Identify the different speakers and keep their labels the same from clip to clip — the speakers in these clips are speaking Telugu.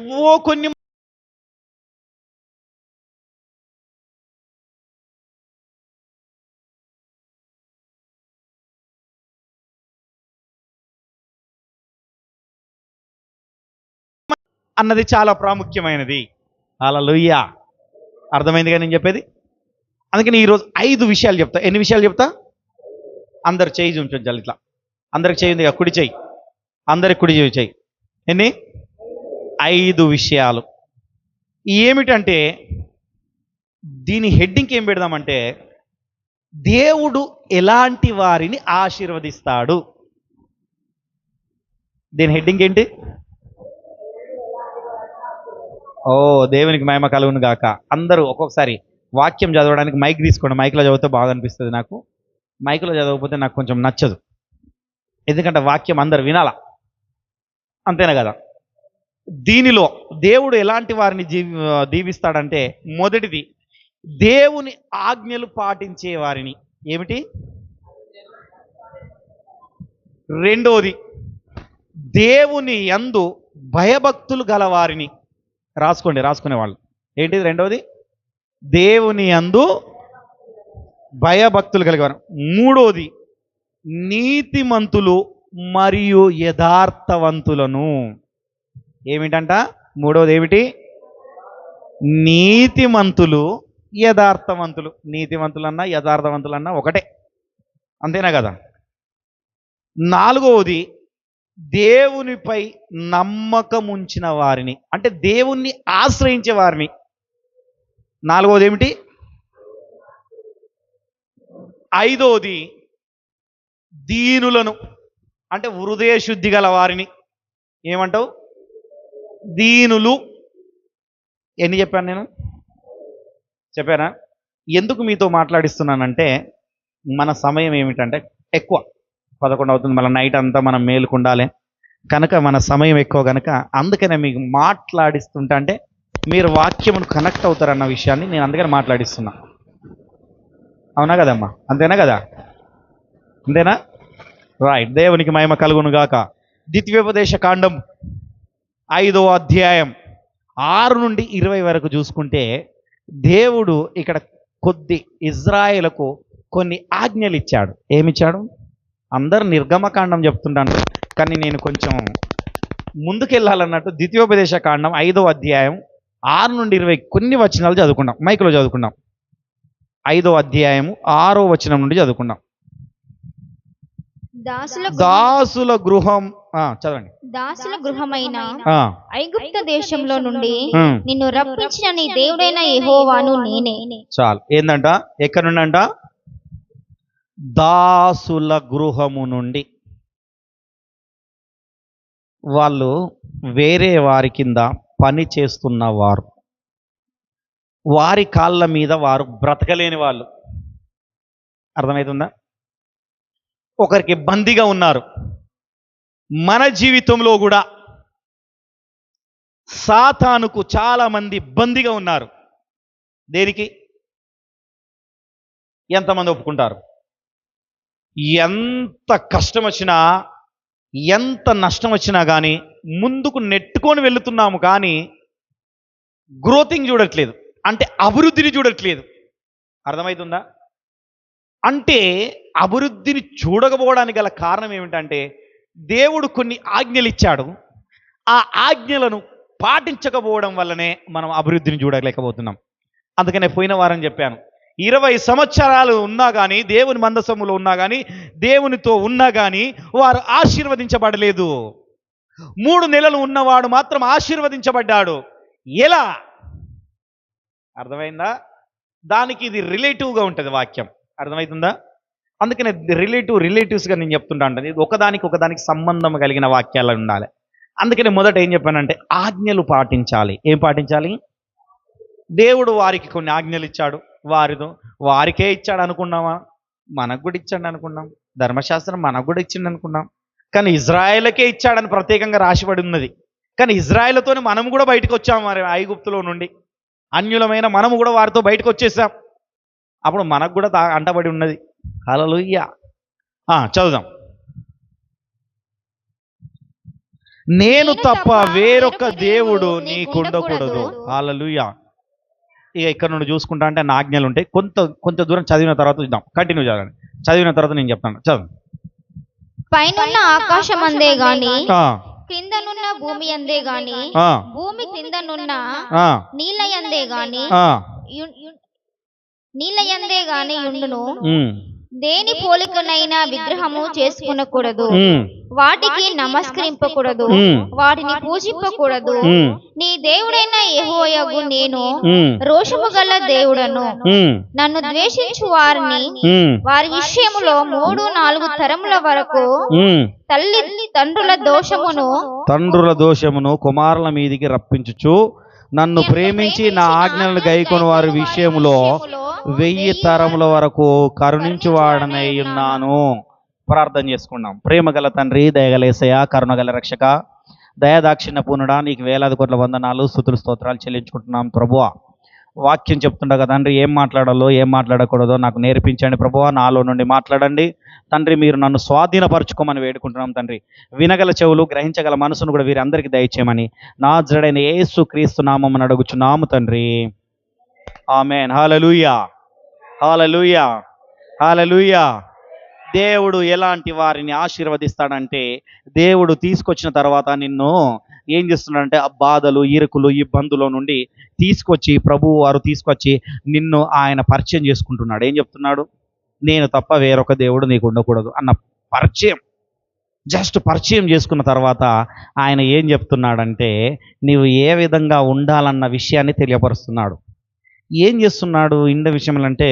Speaker 1: ఏవో కొన్ని అన్నది చాలా ప్రాముఖ్యమైనది. హల్లెలూయా. అర్థమైందిగా నేను చెప్పేది? అందుకని ఈరోజు 5 విషయాలు చెప్తా. ఎన్ని విషయాలు చెప్తా? అందరు చేయి చూపించాలి ఇట్లా. అందరికి చేయి ఉంది, కుడి చేయి. అందరికి కుడి చేయి. ఎన్ని? 5 విషయాలు. ఏమిటంటే దీని హెడ్డింగ్ ఏం పెడదామంటే దేవుడు ఎలాంటి వారిని ఆశీర్వదిస్తాడు. దీని హెడ్డింగ్ ఏంటి? ఓ దేవునికి మహిమ కలుగును గాక. అందరూ ఒక్కొక్కసారి వాక్యం చదవడానికి మైక్ తీసుకోండి. మైక్లో చదివితే బాగా అనిపిస్తుంది నాకు. మైక్లో చదవకపోతే నాకు కొంచెం నచ్చదు. ఎందుకంటే వాక్యం అందరు వినాలా, అంతేనా కదా? దీనిలో దేవుడు ఎలాంటి వారిని దీవిస్తాడంటే మొదటిది దేవుని ఆజ్ఞలు పాటించే వారిని. ఏమిటి? రెండోది దేవుని యందు భయభక్తులు గలవారిని. రాసుకోండి, రాసుకునేవాళ్ళు. ఏంటిది రెండోది? దేవుని యందు భయభక్తులు కలిగేవారు. మూడోది నీతిమంతులు మరియు యథార్థవంతులను. ఏమిటంట? మూడోది ఏమిటి? నీతిమంతులు యథార్థవంతులు. నీతిమంతులన్నా యథార్థవంతులన్నా ఒకటే, అంతేనా కదా? నాలుగవది దేవునిపై నమ్మకం ఉంచిన వారిని, అంటే దేవుణ్ణి ఆశ్రయించే వారిని. నాలుగవది ఏమిటి? ఐదవది దీనులను, అంటే హృదయ శుద్ధి గల వారిని. ఏమంటావు? దీనులు. ఎన్ని చెప్పాను నేను? చెప్పానా? ఎందుకు మీతో మాట్లాడిస్తున్నానంటే మన సమయం ఏమిటంటే ఎక్కువ 11 అవుతుంది, మళ్ళీ నైట్ అంతా మనం మేలుకుండాలి కనుక మన సమయం ఎక్కువ కనుక అందుకనే మీకు మాట్లాడిస్తుంటా, అంటే మీరు వాక్యమును కనెక్ట్ అవుతారన్న విషయాన్ని నేను అందుకని మాట్లాడిస్తున్నా. అవునా కదమ్మా? అంతేనా కదా? అంతేనా? రైట్. దేవునికి మహిమ కలుగును గాక. ద్వితీయోపదేశ కాండం 5వ అధ్యాయం 6 నుండి 20 వరకు చూసుకుంటే దేవుడు ఇక్కడ ఇజ్రాయేలుకు కొన్ని ఆజ్ఞలు ఇచ్చాడు. ఏమిచ్చాడు? అందరు నిర్గమకాండం చెప్తుంటాను కానీ నేను కొంచెం ముందుకెళ్ళాలన్నట్టు ద్వితీయోపదేశ కాండం 5వ అధ్యాయం 6 నుండి 20 కొన్ని వచనాలు చదువుకున్నాం. మైక్లో చదువుకున్నాం. 5వ అధ్యాయం 6వ వచనం నుండి చదువుకున్నాం. దాసుల గృహం. చదవండి.
Speaker 2: దాసుల గృహమైన ఐగుప్తు దేశంలో నుండి నిన్ను రప్పించిన నీ దేవుడైన యెహోవాను నేనే.
Speaker 1: చాలు. ఏందంట? ఎక్కడి నుండి అంట? దాసుల గృహము నుండి. వాళ్ళు వేరే వారి కింద పని చేస్తున్నవారు, వారి కాళ్ళ మీద వారు బ్రతకలేని వాళ్ళు. అర్థమవుతుందా? ఒకరికి బందీగా ఉన్నారు. మన జీవితంలో కూడా సాతానుకు చాలా మంది బందీగా ఉన్నారు. దేనికి? ఎంతమంది ఒప్పుకుంటారు? ఎంత కష్టం వచ్చినా, ఎంత నష్టం వచ్చినా కానీ ముందుకు నెట్టుకొని వెళుతున్నాము, కానీ గ్రోతింగ్ చూడట్లేదు, అంటే అభివృద్ధిని చూడట్లేదు. అర్థమవుతుందా? అంటే అభివృద్ధిని చూడకపోవడానికి గల కారణం ఏమిటంటే దేవుడు కొన్ని ఆజ్ఞలు ఇచ్చాడు. ఆ ఆజ్ఞలను పాటించకపోవడం వల్లనే మనం అభివృద్ధిని చూడలేకపోతున్నాం. అందుకనే పోయిన వారం చెప్పాను, 20 సంవత్సరాలు ఉన్నా కానీ, దేవుని మందసములో ఉన్నా కానీ, దేవునితో ఉన్నా కానీ వారు ఆశీర్వదించబడలేదు. 3 నెలలు ఉన్నవాడు మాత్రం ఆశీర్వదించబడ్డాడు. ఎలా? అర్థమైందా? దానికి ఇది రిలేటివ్గా ఉంటుంది వాక్యం. అర్థమవుతుందా? అందుకనే రిలేటివ్స్గా నేను చెప్తుంటాను. ఇది ఒకదానికి సంబంధం కలిగిన వాక్యాలు ఉండాలి. అందుకనే మొదట ఏం చెప్పానంటే ఆజ్ఞలు పాటించాలి. ఏం పాటించాలి? దేవుడు వారికి కొన్ని ఆజ్ఞలు ఇచ్చాడు. వారికే ఇచ్చాడు అనుకున్నామా? మనకు కూడా ఇచ్చాడు అనుకున్నాం. ధర్మశాస్త్రం మనకు కూడా ఇచ్చింది అనుకున్నాం. కానీ ఇజ్రాయేలుకే ఇచ్చాడని ప్రత్యేకంగా రాసిపడి ఉన్నది. కానీ ఇజ్రాయేలుతోనే మనం కూడా బయటకు వచ్చాం. మరి ఐగుప్తులో నుండి అన్యులమైన మనము కూడా వారితో బయటకు వచ్చేసాం. అప్పుడు మనకు కూడా అంటబడి ఉన్నది. హల్లెలూయా. చదువుదాం. నేను తప్ప వేరొక దేవుడు నీకుండకూడదు. హల్లెలూయా. ఇక ఇక్కడ నుండి చూసుకుంటా అంటే నా ఆజ్ఞలు ఉంటాయి. కొంత దూరం చదివిన తర్వాత చూద్దాం. కంటిన్యూ చదవండి. చదివిన తర్వాత నేను చెప్తాను. చదువు.
Speaker 2: పైనున్న ఆకాశం అందే గాని, క్రిందనున్న భూమి అందే గాని, భూమి క్రిందనున్న నీళ్ళయందే గాని యుండును. దేని పోలికనైనా విగ్రహము చేసుకునకూడదు, వాటికి నమస్కరింపకూడదు, వాటిని పూజింపకూడదు. నీ దేవుడైన యెహోవాయగు నేను రోషము గల దేవుడను. నన్ను ద్వేషించు వారి విషయములో 3-4 తరముల వరకు తండ్రుల దోషమును కుమారుల మీదికి రప్పించుచు, నన్ను ప్రేమించి నా ఆజ్ఞలను గైకొని వారి విషయములో 1000 తరముల వరకు కరుణించువాడనై ఉన్నాను. ప్రార్థన చేసుకున్నాం. ప్రేమగల తండ్రి, దయగల యేసయ్య, కరుణగల రక్షక, దయాదాక్షిణ్య పూర్ణుడా, నీకు వేలాది కోట్ల వందనాలు, స్తుతులు, స్తోత్రాలు చెల్లించుకుంటున్నాం ప్రభువా. వాక్యం చెప్తుండగా తండ్రి ఏం మాట్లాడాలో ఏం మాట్లాడకూడదో నాకు నేర్పించండి ప్రభువా. నాలో నుండి మాట్లాడండి తండ్రి. మీరు నన్ను స్వాధీనపరచుకోమని వేడుకుంటున్నాం తండ్రి. వినగల చెవులు, గ్రహించగల మనసును కూడా వీరందరికీ దయచేయమని నాజరేయుడైన యేసు క్రీస్తు నామమున అడుగుచున్నాము తండ్రి. ఆమేన్. హల్లెలూయా, హల్లెలూయా, హల్లెలూయా. దేవుడు ఎలాంటి వారిని ఆశీర్వదిస్తాడంటే, దేవుడు తీసుకొచ్చిన తర్వాత నిన్ను ఏం చేస్తున్నాడంటే ఆ బాధలు, ఇరుకులు, ఇబ్బందుల నుండి ప్రభువు వారు తీసుకొచ్చి నిన్ను ఆయన పరిచయం చేసుకుంటున్నాడు. ఏం చెప్తున్నాడు? నేను తప్ప వేరొక దేవుడు నీకు ఉండకూడదు అన్న పరిచయం. జస్ట్ పరిచయం చేసుకున్న తర్వాత ఆయన ఏం చెప్తున్నాడంటే నీవు ఏ విధంగా ఉండాలన్న విషయాన్ని తెలియపరుస్తున్నాడు. ఏం చేస్తున్నాడు ఇండ విషయంలో అంటే,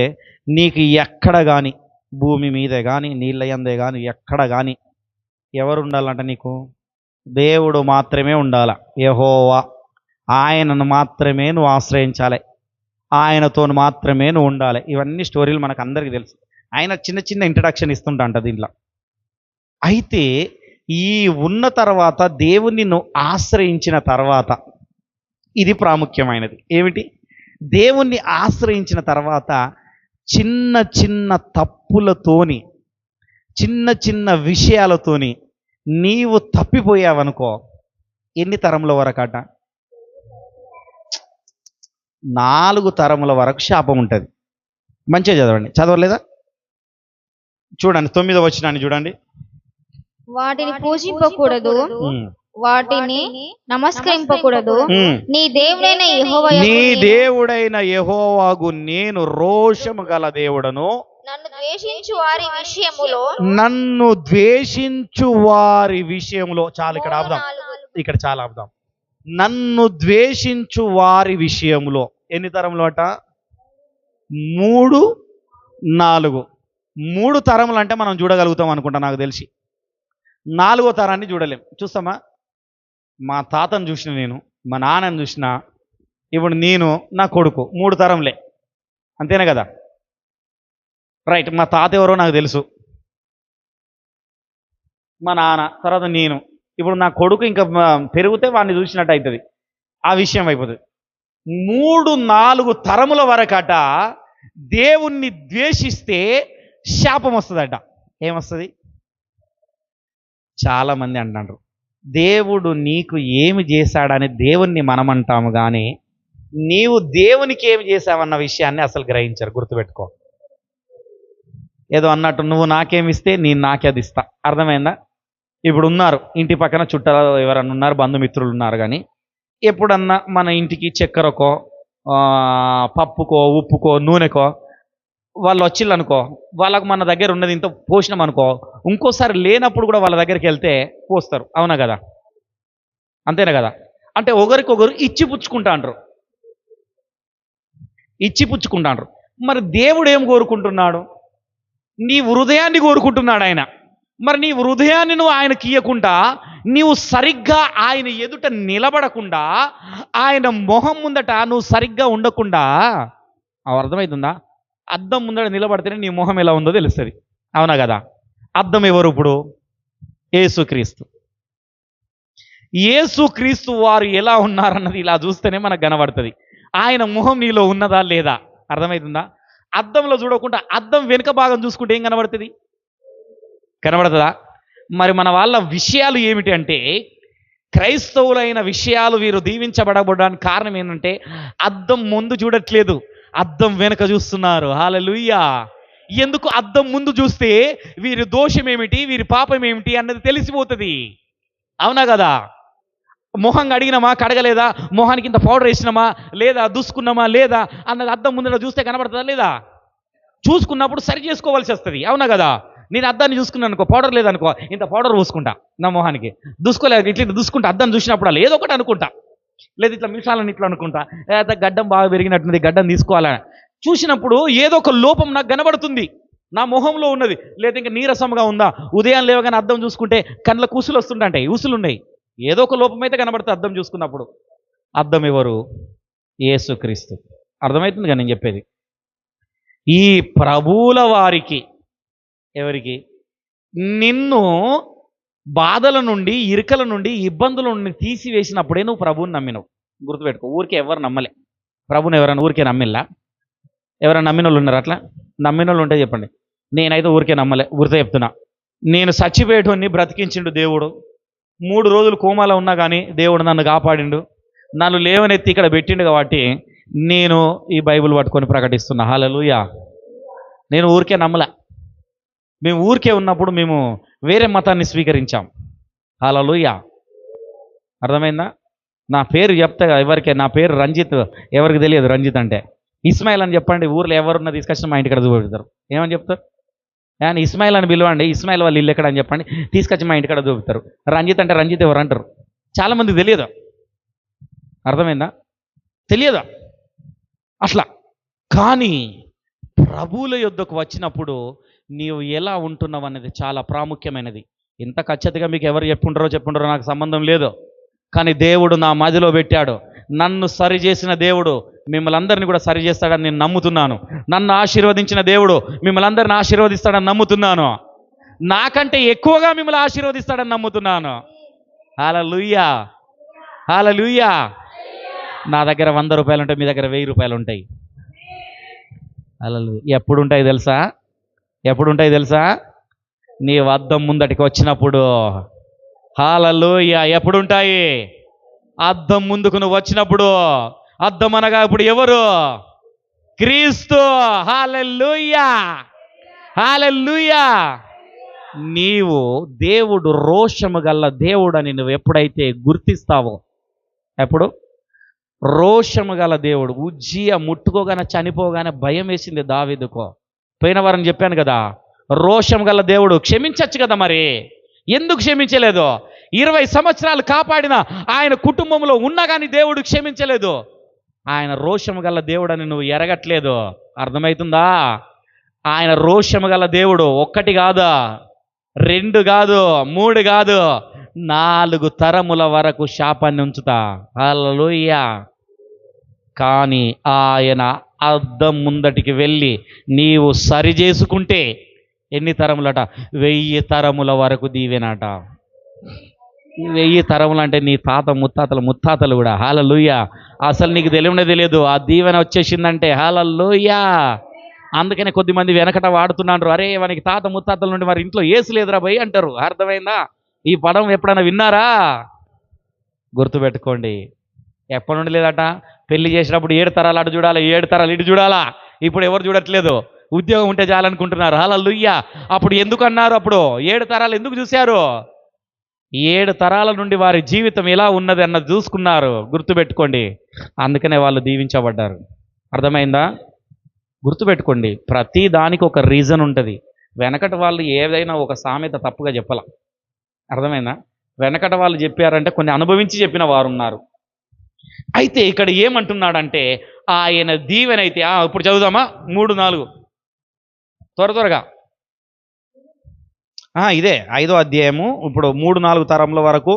Speaker 2: నీకు ఎక్కడ కానీ, భూమి మీదే కానీ, నీళ్ళ యందే కానీ, ఎక్కడ కానీ ఎవరు ఉండాలంట? నీకు దేవుడు మాత్రమే ఉండాల. యెహోవా, ఆయనను మాత్రమే నువ్వు ఆశ్రయించాలి, ఆయనతో మాత్రమే నువ్వు ఉండాలి. ఇవన్నీ స్టోరీలు మనకు అందరికీ తెలుసు. ఆయన చిన్న చిన్న ఇంట్రడక్షన్ ఇస్తుంటా దీంట్లో. అయితే ఈ ఉన్న తర్వాత దేవుణ్ణి నువ్వు ఆశ్రయించిన తర్వాత ఇది ప్రాముఖ్యమైనది. ఏమిటి? దేవుణ్ణి ఆశ్రయించిన తర్వాత చిన్న చిన్న తప్పులతోని, చిన్న చిన్న విషయాలతోని నీవు తప్పిపోయావనుకో, ఎన్ని తరముల వరకట? 4 తరముల వరకు శాపం ఉంటుంది. మంచిగా చదవండి. చదవలేదా? చూడండి 9వ వచనాన్ని చూడండి. వాటిని పూజింపకూడదు, వాటిని నమస్కరింపకూడదు. నీ దేవుడైన యెహోవాగు నేను రోషము గల దేవుడను. నన్ను ద్వేషించు వారి విషయంలో చాలు. ఇక్కడ చాలా ఆపుదాం. నన్ను ద్వేషించు వారి విషయంలో ఎన్ని తరములు అట? 3 తరములు అంటే మనం చూడగలుగుతాం అనుకుంటా నాకు తెలిసి. 4వ తరాన్ని చూడలేం. చూస్తామా? మా తాతను చూసిన నేను, మా నాన్నని చూసిన, ఇప్పుడు నేను, నా కొడుకు, 3 తరంలే. అంతేనే కదా? రైట్. మా తాత ఎవరో నాకు తెలుసు, మా నాన్న, తర్వాత నేను. ఇప్పుడు నా కొడుకు ఇంకా పెరిగితే వాడిని చూసినట్టు అవుతుంది. ఆ విషయం అయిపోతుంది. 3-4 తరముల వరకట దేవుణ్ణి ద్వేషిస్తే శాపం వస్తుందట. ఏమొస్తుంది? చాలామంది అంటారు దేవుడు నీకు ఏమి చేశాడని దేవుణ్ణి మనం అంటాము, కానీ నీవు దేవునికి ఏమి చేశావన్న విషయాన్ని అసలు గ్రహించరు. గుర్తుపెట్టుకో. ఏదో అన్నట్టు నువ్వు నాకేమిస్తే నేను నాకే అది ఇస్తా. అర్థమైందా? ఇప్పుడు ఉన్నారు ఇంటి పక్కన చుట్టాలు ఎవరన్నా ఉన్నారు, బంధుమిత్రులు ఉన్నారు, కానీ ఎప్పుడన్నా మన ఇంటికి చక్కెరకో, పప్పుకో, ఉప్పుకో, నూనెకో వాళ్ళు వచ్చిళ్ళనుకో, వాళ్ళకు మన దగ్గర ఉన్నది ఇంత పోసినాం అనుకో, ఇంకోసారి లేనప్పుడు కూడా వాళ్ళ దగ్గరికి వెళ్తే పోస్తారు. అవునా కదా? అంతేనా కదా? అంటే ఒకరికొకరు ఇచ్చిపుచ్చుకుంటాండ్రు. మరి దేవుడు ఏం కోరుకుంటున్నాడు? నీ హృదయాన్ని కోరుకుంటున్నాడు ఆయన. మరి నీ హృదయాన్ని నువ్వు ఆయనకి ఇయ్యకుండా, నీవు సరిగ్గా ఆయన ఎదుట నిలబడకుండా, ఆయన మొహం ముందట నువ్వు సరిగ్గా ఉండకుండా, అర్థమవుతుందా? అద్దం ముందట నిలబడితేనే నీ మొహం ఎలా ఉందో తెలుస్తుంది. అవునా కదా? అద్దం ఎవరు ఇప్పుడు? యేసుక్రీస్తు. యేసుక్రీస్తు వారు ఎలా ఉన్నారన్నది ఇలా చూస్తేనే మనకు కనబడుతుంది. ఆయన మొహం నీలో ఉన్నదా లేదా? అర్థమవుతుందా? అద్దంలో చూడకుండా అద్దం వెనుక భాగం చూసుకుంటే ఏం కనబడుతుందా? మరి మన వాళ్ళ విషయాలు ఏమిటి అంటే,
Speaker 1: క్రైస్తవులైన విషయాలు వీరు దీవించబడడానికి కారణం ఏంటంటే అద్దం ముందు చూడట్లేదు, అద్దం వెనక చూస్తున్నారు. హల్లెలూయా. ఎందుకు? అద్దం ముందు చూస్తే వీరి దోషం ఏమిటి, వీరి పాపం ఏమిటి అన్నది తెలిసిపోతుంది. అవునా కదా? మొహం కడిగినామా కడగలేదా, మొహానికి ఇంత పౌడర్ వేసినామా లేదా, దుసుకున్నామా లేదా అన్నది అద్దం ముందర చూస్తే కనబడుతుందా లేదా? చూసుకున్నప్పుడు సరి చేసుకోవాల్సి వస్తుంది. అవునా కదా? నేను అద్దాన్ని చూసుకున్నాను అనుకో, పౌడర్ లేదనుకో, ఇంత పౌడర్ పూసుకుంటా నా మొహానికి. దుసుకోలేదు, ఇట్లా చూసుకుంటా, అద్దం చూసినప్పుడు అలా ఏదో ఒకటి అనుకుంటా, లేదు ఇట్లా మిసాలని ఇట్లా అనుకుంటా, లేదా గడ్డం బాగా పెరిగినట్టుంది, గడ్డం తీసుకోవాలని చూసినప్పుడు ఏదో ఒక లోపం నాకు కనబడుతుంది, నా మొహంలో ఉన్నది. లేదా ఇంకా నీరసంగా ఉందా, ఉదయం లేవగానే అద్దం చూసుకుంటే కళ్ళ కూసులు వస్తుంటాయి, ఊసులున్నాయి, ఏదో ఒక లోపం అయితే కనబడుతుంది అద్దం చూసుకున్నప్పుడు. అద్దం ఎవరు? యేసుక్రీస్తు. అర్థమవుతుంది కదా నేను చెప్పేది? ఈ ప్రభువుల వారికి, ఎవరికి? నిన్ను బాధల నుండి, ఇరుకల నుండి, ఇబ్బందుల నుండి తీసివేసినప్పుడే నువ్వు ప్రభువుని నమ్మినవు. గుర్తుపెట్టుకో. ఊరికే ఎవరు నమ్మలే ప్రభుని. ఎవరైనా ఊరికే నమ్మిల్లా? ఎవరైనా నమ్మిన వాళ్ళు ఉన్నారు? అట్లా నమ్మిన వాళ్ళు ఉంటే చెప్పండి. నేనైతే ఊరికే నమ్మలే, గుర్తు చెప్తున్నా. నేను చచ్చిపోయేటోన్ని బ్రతికించిండు దేవుడు. 3 రోజులు కోమాలో ఉన్నా కానీ దేవుడు నన్ను కాపాడిండు, నన్ను లేవనెత్తి ఇక్కడ పెట్టిండు. కాబట్టి నేను ఈ బైబిల్ పట్టుకొని ప్రకటిస్తున్నా. హల్లెలూయా. నేను ఊరికే నమ్మలే. మేము ఊరికే ఉన్నప్పుడు మేము వేరే మతాన్ని స్వీకరించాం. హల్లెలూయా. అర్థమైందా? నా పేరు చెప్తా ఎవరికే, నా పేరు రంజిత్. ఎవరికి తెలియదు రంజిత్ అంటే. ఇస్మాయిల్ అని చెప్పండి, ఊర్లో ఎవరున్నా తీసుకొచ్చిన మా ఇంటికాడ చూపెడతారు. ఏమని చెప్తారు? అని ఇస్మాయిల్ అని పిలవండి, ఇస్మాయిల్ వాళ్ళ ఇల్లు ఎక్కడ అని చెప్పండి, తీసుకొచ్చి మా ఇంటికాడ చూపుతారు. రంజిత్ అంటే రంజిత్ ఎవరు అంటారు. చాలామందికి తెలియదు. అర్థమైందా? తెలియదా అట్లా. కానీ ప్రభువుల యొద్దకు వచ్చినప్పుడు నీవు ఎలా ఉంటున్నావు అనేది చాలా ప్రాముఖ్యమైనది. ఇంత ఖచ్చితంగా మీకు ఎవరు చెప్పుంటారో నాకు సంబంధం లేదు. కానీ దేవుడు నా మదిలో పెట్టాడు. నన్ను సరిచేసిన దేవుడు మిమ్మల్ని అందరినీ కూడా సరి చేస్తాడని నేను నమ్ముతున్నాను. నన్ను ఆశీర్వదించిన దేవుడు మిమ్మల్ని అందరిని ఆశీర్వదిస్తాడని నమ్ముతున్నాను. నాకంటే ఎక్కువగా మిమ్మల్ని ఆశీర్వదిస్తాడని నమ్ముతున్నాను. హల్లెలూయా. హల్లెలూయా. నా దగ్గర 100 రూపాయలు ఉంటాయి, మీ దగ్గర 1000 రూపాయలు ఉంటాయి. హల్లెలూయా. ఎప్పుడు ఉంటాయి తెలుసా? ఎప్పుడు ఉంటాయి తెలుసా? నీ అద్దం ముందటికి వచ్చినప్పుడు. హల్లెలూయా. ఎప్పుడు ఉంటాయి? అద్దం ముందుకు నువ్వు వచ్చినప్పుడు. అద్దం అనగా ఇప్పుడు ఎవరు? క్రీస్తు. హల్లెలూయా. హల్లెలూయా. నీవు దేవుడు రోషము గల దేవుడని నువ్వు ఎప్పుడైతే గుర్తిస్తావో, ఎప్పుడు రోషము గల దేవుడు. ఉజ్జియా ముట్టుకోగానే చనిపోగానే భయం వేసింది దావీదుకో. పోయిన వారం చెప్పాను కదా, రోషం గల దేవుడు. క్షమించచ్చు కదా, మరి ఎందుకు క్షమించలేదు? 20 సంవత్సరాలు కాపాడిన ఆయన కుటుంబంలో ఉన్నా కానీ దేవుడు క్షమించలేదు. ఆయన రోషము గల దేవుడని నువ్వు ఎరగట్లేదు. అర్థమవుతుందా? ఆయన రోషము గల దేవుడు. 1 కాదు, 2 కాదు, 3 కాదు, 4 తరముల వరకు శాపాన్ని ఉంచుతా. హల్లెలూయా. కానీ ఆయన అద్దం ముందటికి వెళ్ళి నీవు సరి చేసుకుంటే ఎన్ని తరములట? 1000 తరముల వరకు దీవెనట. 1000 తరములు అంటే నీ తాత ముత్తాతలు కూడా. హల్లెలూయా. అసలు నీకు తెలియదు ఆ దీవెన వచ్చేసిందంటే. హల్లెలూయా. అందుకనే కొద్దిమంది వెనకట వాడుతున్నారు, అరే వానికి తాత ముత్తాతల నుండి మరి ఇంట్లో ఏసు లేదురా భయ్ అంటారు. అర్థమైందా? ఈ పదం ఎప్పుడైనా విన్నారా? గుర్తుపెట్టుకోండి. ఎప్పటి నుండి లేదట? పెళ్లి చేసినప్పుడు 7 తరాలు అటు చూడాలా, 7 తరాలు ఇటు చూడాలా. ఇప్పుడు ఎవరు చూడట్లేదు, ఉద్యోగం ఉంటే చాలనుకుంటున్నారు. హల్లెలూయా. అప్పుడు ఎందుకు అన్నారు? అప్పుడు 7 తరాలు ఎందుకు చూశారు? 7 తరాల నుండి వారి జీవితం ఎలా ఉన్నది అన్నది చూసుకున్నారు. గుర్తుపెట్టుకోండి. అందుకనే వాళ్ళు దీవించబడ్డారు. అర్థమైందా? గుర్తుపెట్టుకోండి. ప్రతి దానికి ఒక రీజన్ ఉంటుంది. వెనకటి వాళ్ళు ఏదైనా ఒక సామెత తప్పుగా చెప్పాల. అర్థమైందా? వెనకటి వాళ్ళు చెప్పారంటే కొన్ని అనుభవించి చెప్పిన వారు ఉన్నారు. అయితే ఇక్కడ ఏమంటున్నాడంటే ఆయన దీవెనైతే ఇప్పుడు చదువుదామా? 3-4 త్వరగా. ఇదే 5వ అధ్యాయము. ఇప్పుడు 3-4 తరముల వరకు.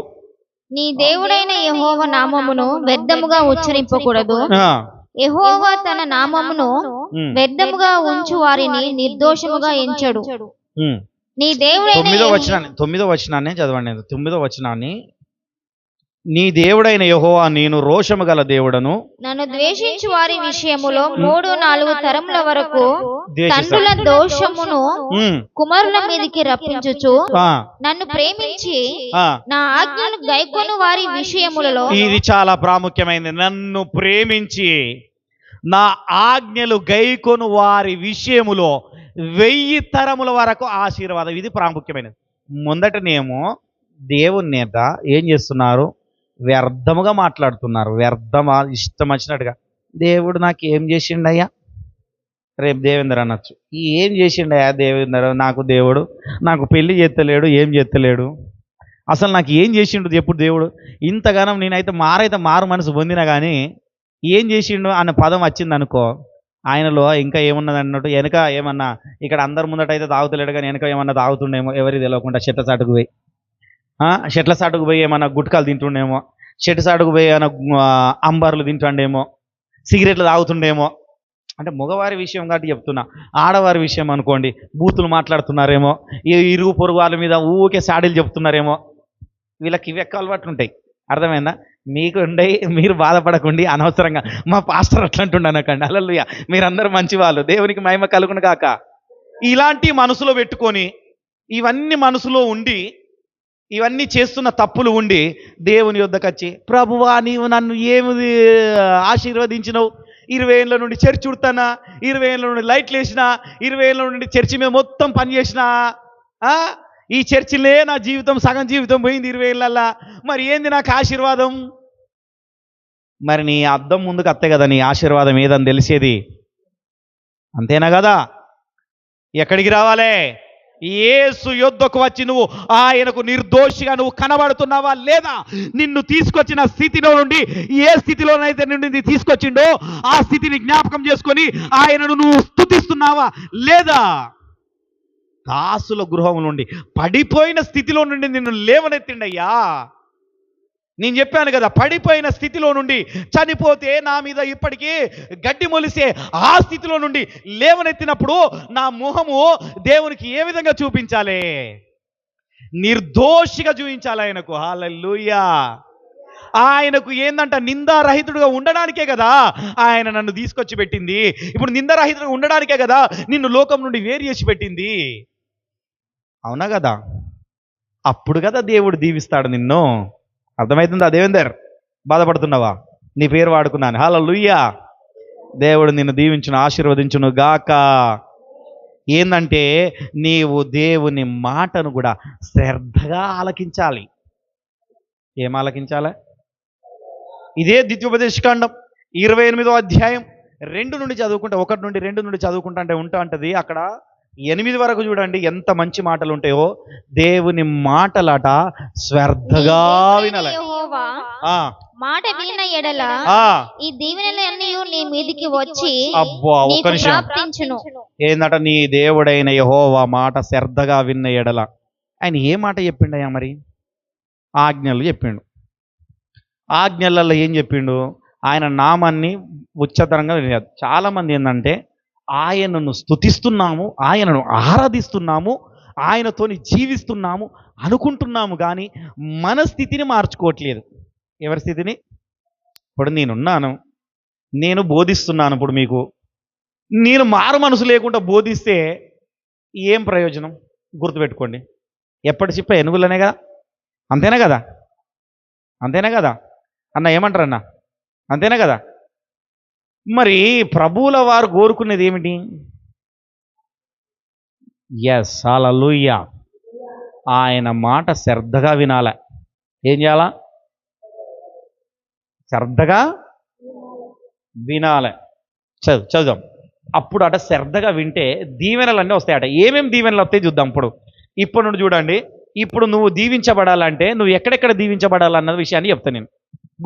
Speaker 3: నీ దేవుడైన యెహోవా నామమును వ్యర్థముగా ఉచ్చరింపకూడదు. యెహోవా తన నామమును వ్యర్థముగా ఉంచు వారిని నిర్దోషముగా ఎంచడు. నీ దేవుడైన
Speaker 1: 9వ వచనాన్ని చదవండి. 9వ వచనాన్ని
Speaker 2: నీ దేవుడైన యెహోవా నేను రోషము గల దేవుడను.
Speaker 3: నన్ను ద్వేషించు వారి విషయములో 3-4 తరముల వరకు
Speaker 2: ద్వేషిస్తా.
Speaker 3: తండ్రుల దోషమును
Speaker 2: ఉమ్,
Speaker 3: కుమారుల మీదకి రప్పించుచు
Speaker 2: ఆ,
Speaker 3: నన్ను ప్రేమించి
Speaker 2: ఆ.
Speaker 3: నా ఆజ్ఞను గైకొను వారి విషయములలో
Speaker 2: ఇది చాలా ప్రాముఖ్యమైనది. నన్ను ప్రేమించి నా ఆజ్ఞలు గైకొను వారి విషయములో 1000 తరముల వరకు ఆశీర్వాదం. ఇది ప్రాముఖ్యమైనది. మొదటనేమో దేవుని నేత ఏం చేస్తున్నారు? వ్యర్థముగా మాట్లాడుతున్నారు. వ్యర్థమా, ఇష్టం వచ్చినట్టుగా. దేవుడు నాకు ఏం చేసిండయ్యా? రేపు దేవేందర్ అనొచ్చు, ఏం చేసిండయ్యా దేవేందర్? నాకు దేవుడు నాకు పెళ్లి చేస్తలేడు, ఏం చేస్తలేడు, అసలు నాకు ఏం చేసిండు ఎప్పుడు దేవుడు? ఇంతగానం నేనైతే మారు మనసు పొందినా కానీ ఏం చేసిండు అన్న పదం వచ్చింది అనుకో, ఆయనలో ఇంకా ఏమున్నది అన్నట్టు. వెనక ఏమన్నా ఇక్కడ అందరి ముందట అయితే తాగుతలేడు కానీ వెనక ఏమన్నా తాగుతుండేమో, ఎవరికి తెలియకుండా చెట్ల చాటుకు పోయి చెట్ల చాటుకు పోయి ఏమన్నా గుట్కాలు తింటుండేమో, చెట్టు చాటుకు పోయి ఏమన్నా అంబర్లు తింటుండేమో, సిగరెట్లు తాగుతుండేమో. అంటే మగవారి విషయం కాబట్టి చెప్తున్నా. ఆడవారి విషయం అనుకోండి, బూతులు మాట్లాడుతున్నారేమో, ఇరుగు పొరుగు వాళ్ళ మీద ఊకే సాడీలు చెప్తున్నారేమో. వీళ్ళకి ఇవి ఎక్కువ అలవాట్లు ఉంటాయి. అర్థమైందా? మీకు ఉండే మీరు బాధపడకండి అనవసరంగా. మా పాస్టర్ అట్లంటుండ అనకండి. హల్లెలూయా, మీరందరూ మంచి వాళ్ళు, దేవునికి మహిమ కలుగును కాక. ఇలాంటి మనసులో పెట్టుకొని ఇవన్నీ మనసులో ఉండి ఇవన్నీ చేస్తున్న తప్పులు ఉండి దేవుని యొద్దకు వచ్చి, ప్రభువా నీవు నన్ను ఏమి ఆశీర్వదించినవు, 20 ఏళ్ళ నుండి చర్చి ఉడతానా, 20 ఏళ్ళ నుండి లైట్లు వేసినా, 20 ఏళ్ళ నుండి చర్చి మీద మొత్తం పని చేసినా, ఈ చర్చిలే నా జీవితం సగం జీవితం పోయింది 20 ఏళ్ళల్లా, మరి ఏంది నాకు ఆశీర్వాదం? మరి నీ అద్దం ముందుకు అత్తే కదా నీ ఆశీర్వాదం ఏదని తెలిసేది. అంతేనా కదా? ఎక్కడికి రావాలే? యేసు యొద్దకు వచ్చి నువ్వు ఆయనకు నిర్దోషిగా నువ్వు కనబడుతున్నావా లేదా? నిన్ను తీసుకొచ్చిన స్థితిలో నుండి ఏ స్థితిలోనైతే నిన్ను తీసుకొచ్చిండో ఆ స్థితిని జ్ఞాపకం చేసుకొని ఆయనను నువ్వు స్తుతిస్తున్నావా లేదా? దాసుల గృహం నుండి పడిపోయిన స్థితిలో నుండి నిన్ను లేవనెత్తిండయ్యా. నేను చెప్పాను కదా, పడిపోయిన స్థితిలో నుండి చనిపోతే నా మీద ఇప్పటికీ గడ్డి మొలిసే ఆ స్థితిలో నుండి లేవనెత్తినప్పుడు నా ముఖము దేవునికి ఏ విధంగా చూపించాలి? నిర్దోషిగా చూపించాలి ఆయనకు. హల్లెలూయా. ఆయనకు ఏందంట, నిందారహితుడుగా ఉండడానికే కదా ఆయన నన్ను తీసుకొచ్చి పెట్టింది. ఇప్పుడు నిందారహితుడుగా ఉండడానికే కదా నిన్ను లోకం నుండి వేరు చేసి పెట్టింది. అవునా కదా? అప్పుడు కదా దేవుడు దీవిస్తాడు నిన్ను. అర్థమవుతుందా దేవేందర్? బాధపడుతున్నావా? నీ పేరు వాడుకున్నాను. హల్లెలూయా. దేవుడు నిన్ను దీవించును, ఆశీర్వదించును గాక. ఏందంటే నీవు దేవుని మాటను కూడా శ్రద్ధగా ఆలకించాలి. ఏం ఆలకించాలి? ఇదే ద్వితీయోపదేశకాండం 28వ అధ్యాయం 2 నుండి చదువుకుంటే, 1 నుండి 2 నుండి చదువుకుంటా అంటే ఉంటది. అక్కడ 8 వరకు చూడండి ఎంత మంచి మాటలు ఉంటాయో. దేవుని మాటలట శ్రద్ధగా వినాలి.
Speaker 3: యెహోవా మాట వినిన ఎడల ఈ దీవెనలన్నీ నీ మీదికి వచ్చి
Speaker 2: అబ్బా ఒక్క
Speaker 3: నీకు
Speaker 2: నిమిషం.
Speaker 3: ప్రాప్తించును.
Speaker 2: ఏందట? నీ దేవుడైన యెహోవా మాట శ్రద్ధగా విన్న ఎడల. ఆయన ఏ మాట చెప్పిండయ్యా? మరి ఆజ్ఞలు చెప్పిండు. ఆజ్ఞలలో ఏం చెప్పిండు? ఆయన నామాన్ని ఉచ్చతరంగా వినలేదు. చాలామంది ఏంటంటే ఆయనను స్తుతిస్తున్నాము, ఆయనను ఆరాధిస్తున్నాము, ఆయనతోని జీవిస్తున్నాము అనుకుంటున్నాము కానీ మన స్థితిని మార్చుకోవట్లేదు. ఎవరి స్థితిని? ఇప్పుడు నేనున్నాను, నేను బోధిస్తున్నాను. ఇప్పుడు మీకు నేను మారు మనసు లేకుండా బోధిస్తే ఏం ప్రయోజనం? గుర్తుపెట్టుకోండి, ఎప్పటి చెప్ప ఎనుగులనే కదా. అంతేనా కదా? అంతేనా కదా అన్న? ఏమంటారన్న? అంతేనా కదా? మరి ప్రభువుల వారు కోరుకునేది ఏమిటి? ఎస్, హల్లెలూయా. ఆయన మాట శ్రద్ధగా వినాల. ఏం చేయాలా? శ్రద్ధగా వినాలి. చదువుదాం. అప్పుడు అట శ్రద్ధగా వింటే దీవెనలన్నీ వస్తాయట. ఏమేమి దీవెనలు వస్తాయి చూద్దాం. ఇప్పుడు నుండి చూడండి. ఇప్పుడు నువ్వు దీవించబడాలంటే నువ్వు ఎక్కడెక్కడ దీవించబడాలన్న విషయాన్ని చెప్తాను నేను.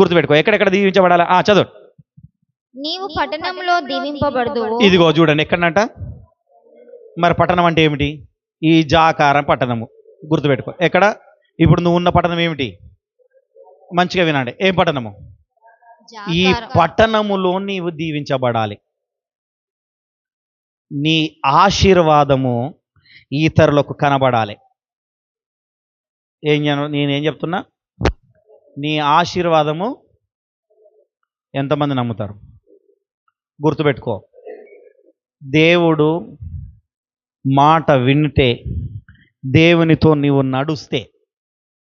Speaker 2: గుర్తుపెట్టుకో, ఎక్కడెక్కడ దీవించబడాలా? చదువు.
Speaker 3: నీవు పట్టణంలో దీవింపబడుదువు.
Speaker 2: ఇదిగో చూడండి ఎక్కడనంట. మరి పట్టణం అంటే ఏమిటి? ఈ జాకారం పట్టణము. గుర్తుపెట్టుకో. ఎక్కడ? ఇప్పుడు నువ్వు ఉన్న పట్టణం ఏమిటి? మంచిగా వినండి. ఏం పట్టణము? ఈ పట్టణములో నీవు దీవించబడాలి. నీ ఆశీర్వాదము ఇతరులకు కనబడాలి. నేనేం చెప్తున్నా? నీ ఆశీర్వాదము ఎంతమంది నమ్ముతారు? గుర్తుపెట్టుకో, దేవుడు మాట వింటే, దేవునితో నీవు నడుస్తే,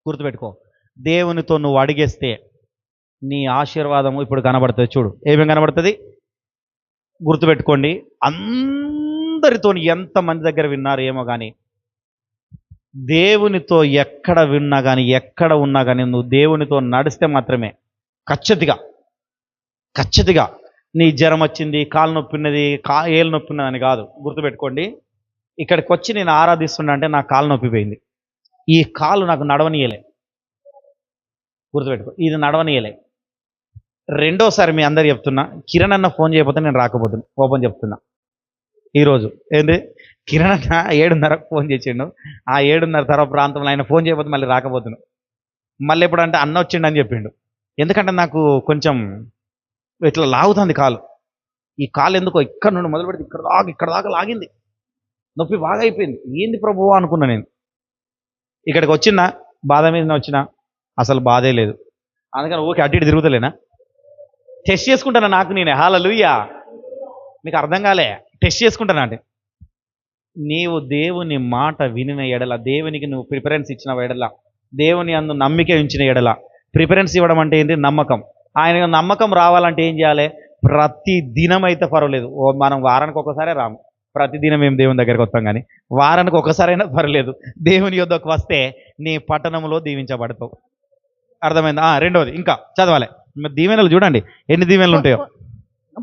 Speaker 2: గుర్తుపెట్టుకో, దేవునితో నువ్వు అడిగేస్తే నీ ఆశీర్వాదము ఇప్పుడు కనబడుతుంది. చూడు ఏమేమి కనబడుతుంది, గుర్తుపెట్టుకోండి. అందరితో ఎంతమంది దగ్గర విన్నారు ఏమో కానీ, దేవునితో ఎక్కడ విన్నా కానీ, ఎక్కడ ఉన్నా కానీ, నువ్వు దేవునితో నడిస్తే మాత్రమే ఖచ్చితంగా నీ జ్వరం వచ్చింది, కాలు నొప్పి ఉన్నది, ఏళ్ళు నొప్పి ఉన్నదని కాదు. గుర్తుపెట్టుకోండి, ఇక్కడికి వచ్చి నేను ఆరాధిస్తున్నా అంటే నా కాలు నొప్పి పోయింది, ఈ కాలు నాకు నడవనీయలే. గుర్తుపెట్టుకో, ఇది నడవనీయలే. రెండోసారి మీ అందరు చెప్తున్నా, కిరణ్ అన్న ఫోన్ చేయకపోతే నేను రాకపోతున్నా. ఓపెన్ చెప్తున్నా, ఈరోజు ఏంది, కిరణ్ అన్న 7:30 ఫోన్ చేసిండు. ఆ 7:30 తర్వాత ప్రాంతంలో ఆయన ఫోన్ చేయకపోతే మళ్ళీ రాకపోతున్నాను. మళ్ళీ ఎప్పుడంటే అన్న వచ్చిండు అని చెప్పిండు. ఎందుకంటే నాకు కొంచెం ఇట్లా లాగుతుంది కాలు. ఈ కాలు ఎందుకో ఇక్కడ నుండి మొదలు పెడితే ఇక్కడ దాకా లాగింది, నొప్పి బాగా అయిపోయింది. ఏంది ప్రభువా అనుకున్నా నేను. ఇక్కడికి వచ్చినా బాధ మీద వచ్చినా అసలు బాధే లేదు. అందుకని ఓకే అటు ఇటు తిరుగుతలేనా, టెస్ట్ చేసుకుంటానా నాకు నేనే. హల్లెలూయా. మీకు అర్థం కాలే, టెస్ట్ చేసుకుంటానా అంటే, నీవు దేవుని మాట వినిన ఎడల, దేవునికి నువ్వు ప్రిఫరెన్స్ ఇచ్చిన ఎడల, దేవుని అందు నమ్మిక ఉంచిన ఎడల, ప్రిఫరెన్స్ ఇవ్వడం అంటే ఏంటి, నమ్మకం. ఆయన నమ్మకం రావాలంటే ఏం చేయాలి, ప్రతి దినం అయితే పర్వాలేదు, మనం వారానికి ఒకసారి రాము, ప్రతిదినం మేము దేవుని దగ్గరికి వస్తాం, కానీ వారానికి ఒకసారైనా పర్లేదు దేవుని యొద్దకు వస్తే నీ పట్టణంలో దీవించబడతావు. అర్థమైందా? రెండవది ఇంకా చదవాలి, దీవెనలు చూడండి ఎన్ని దీవెనలు ఉంటాయో.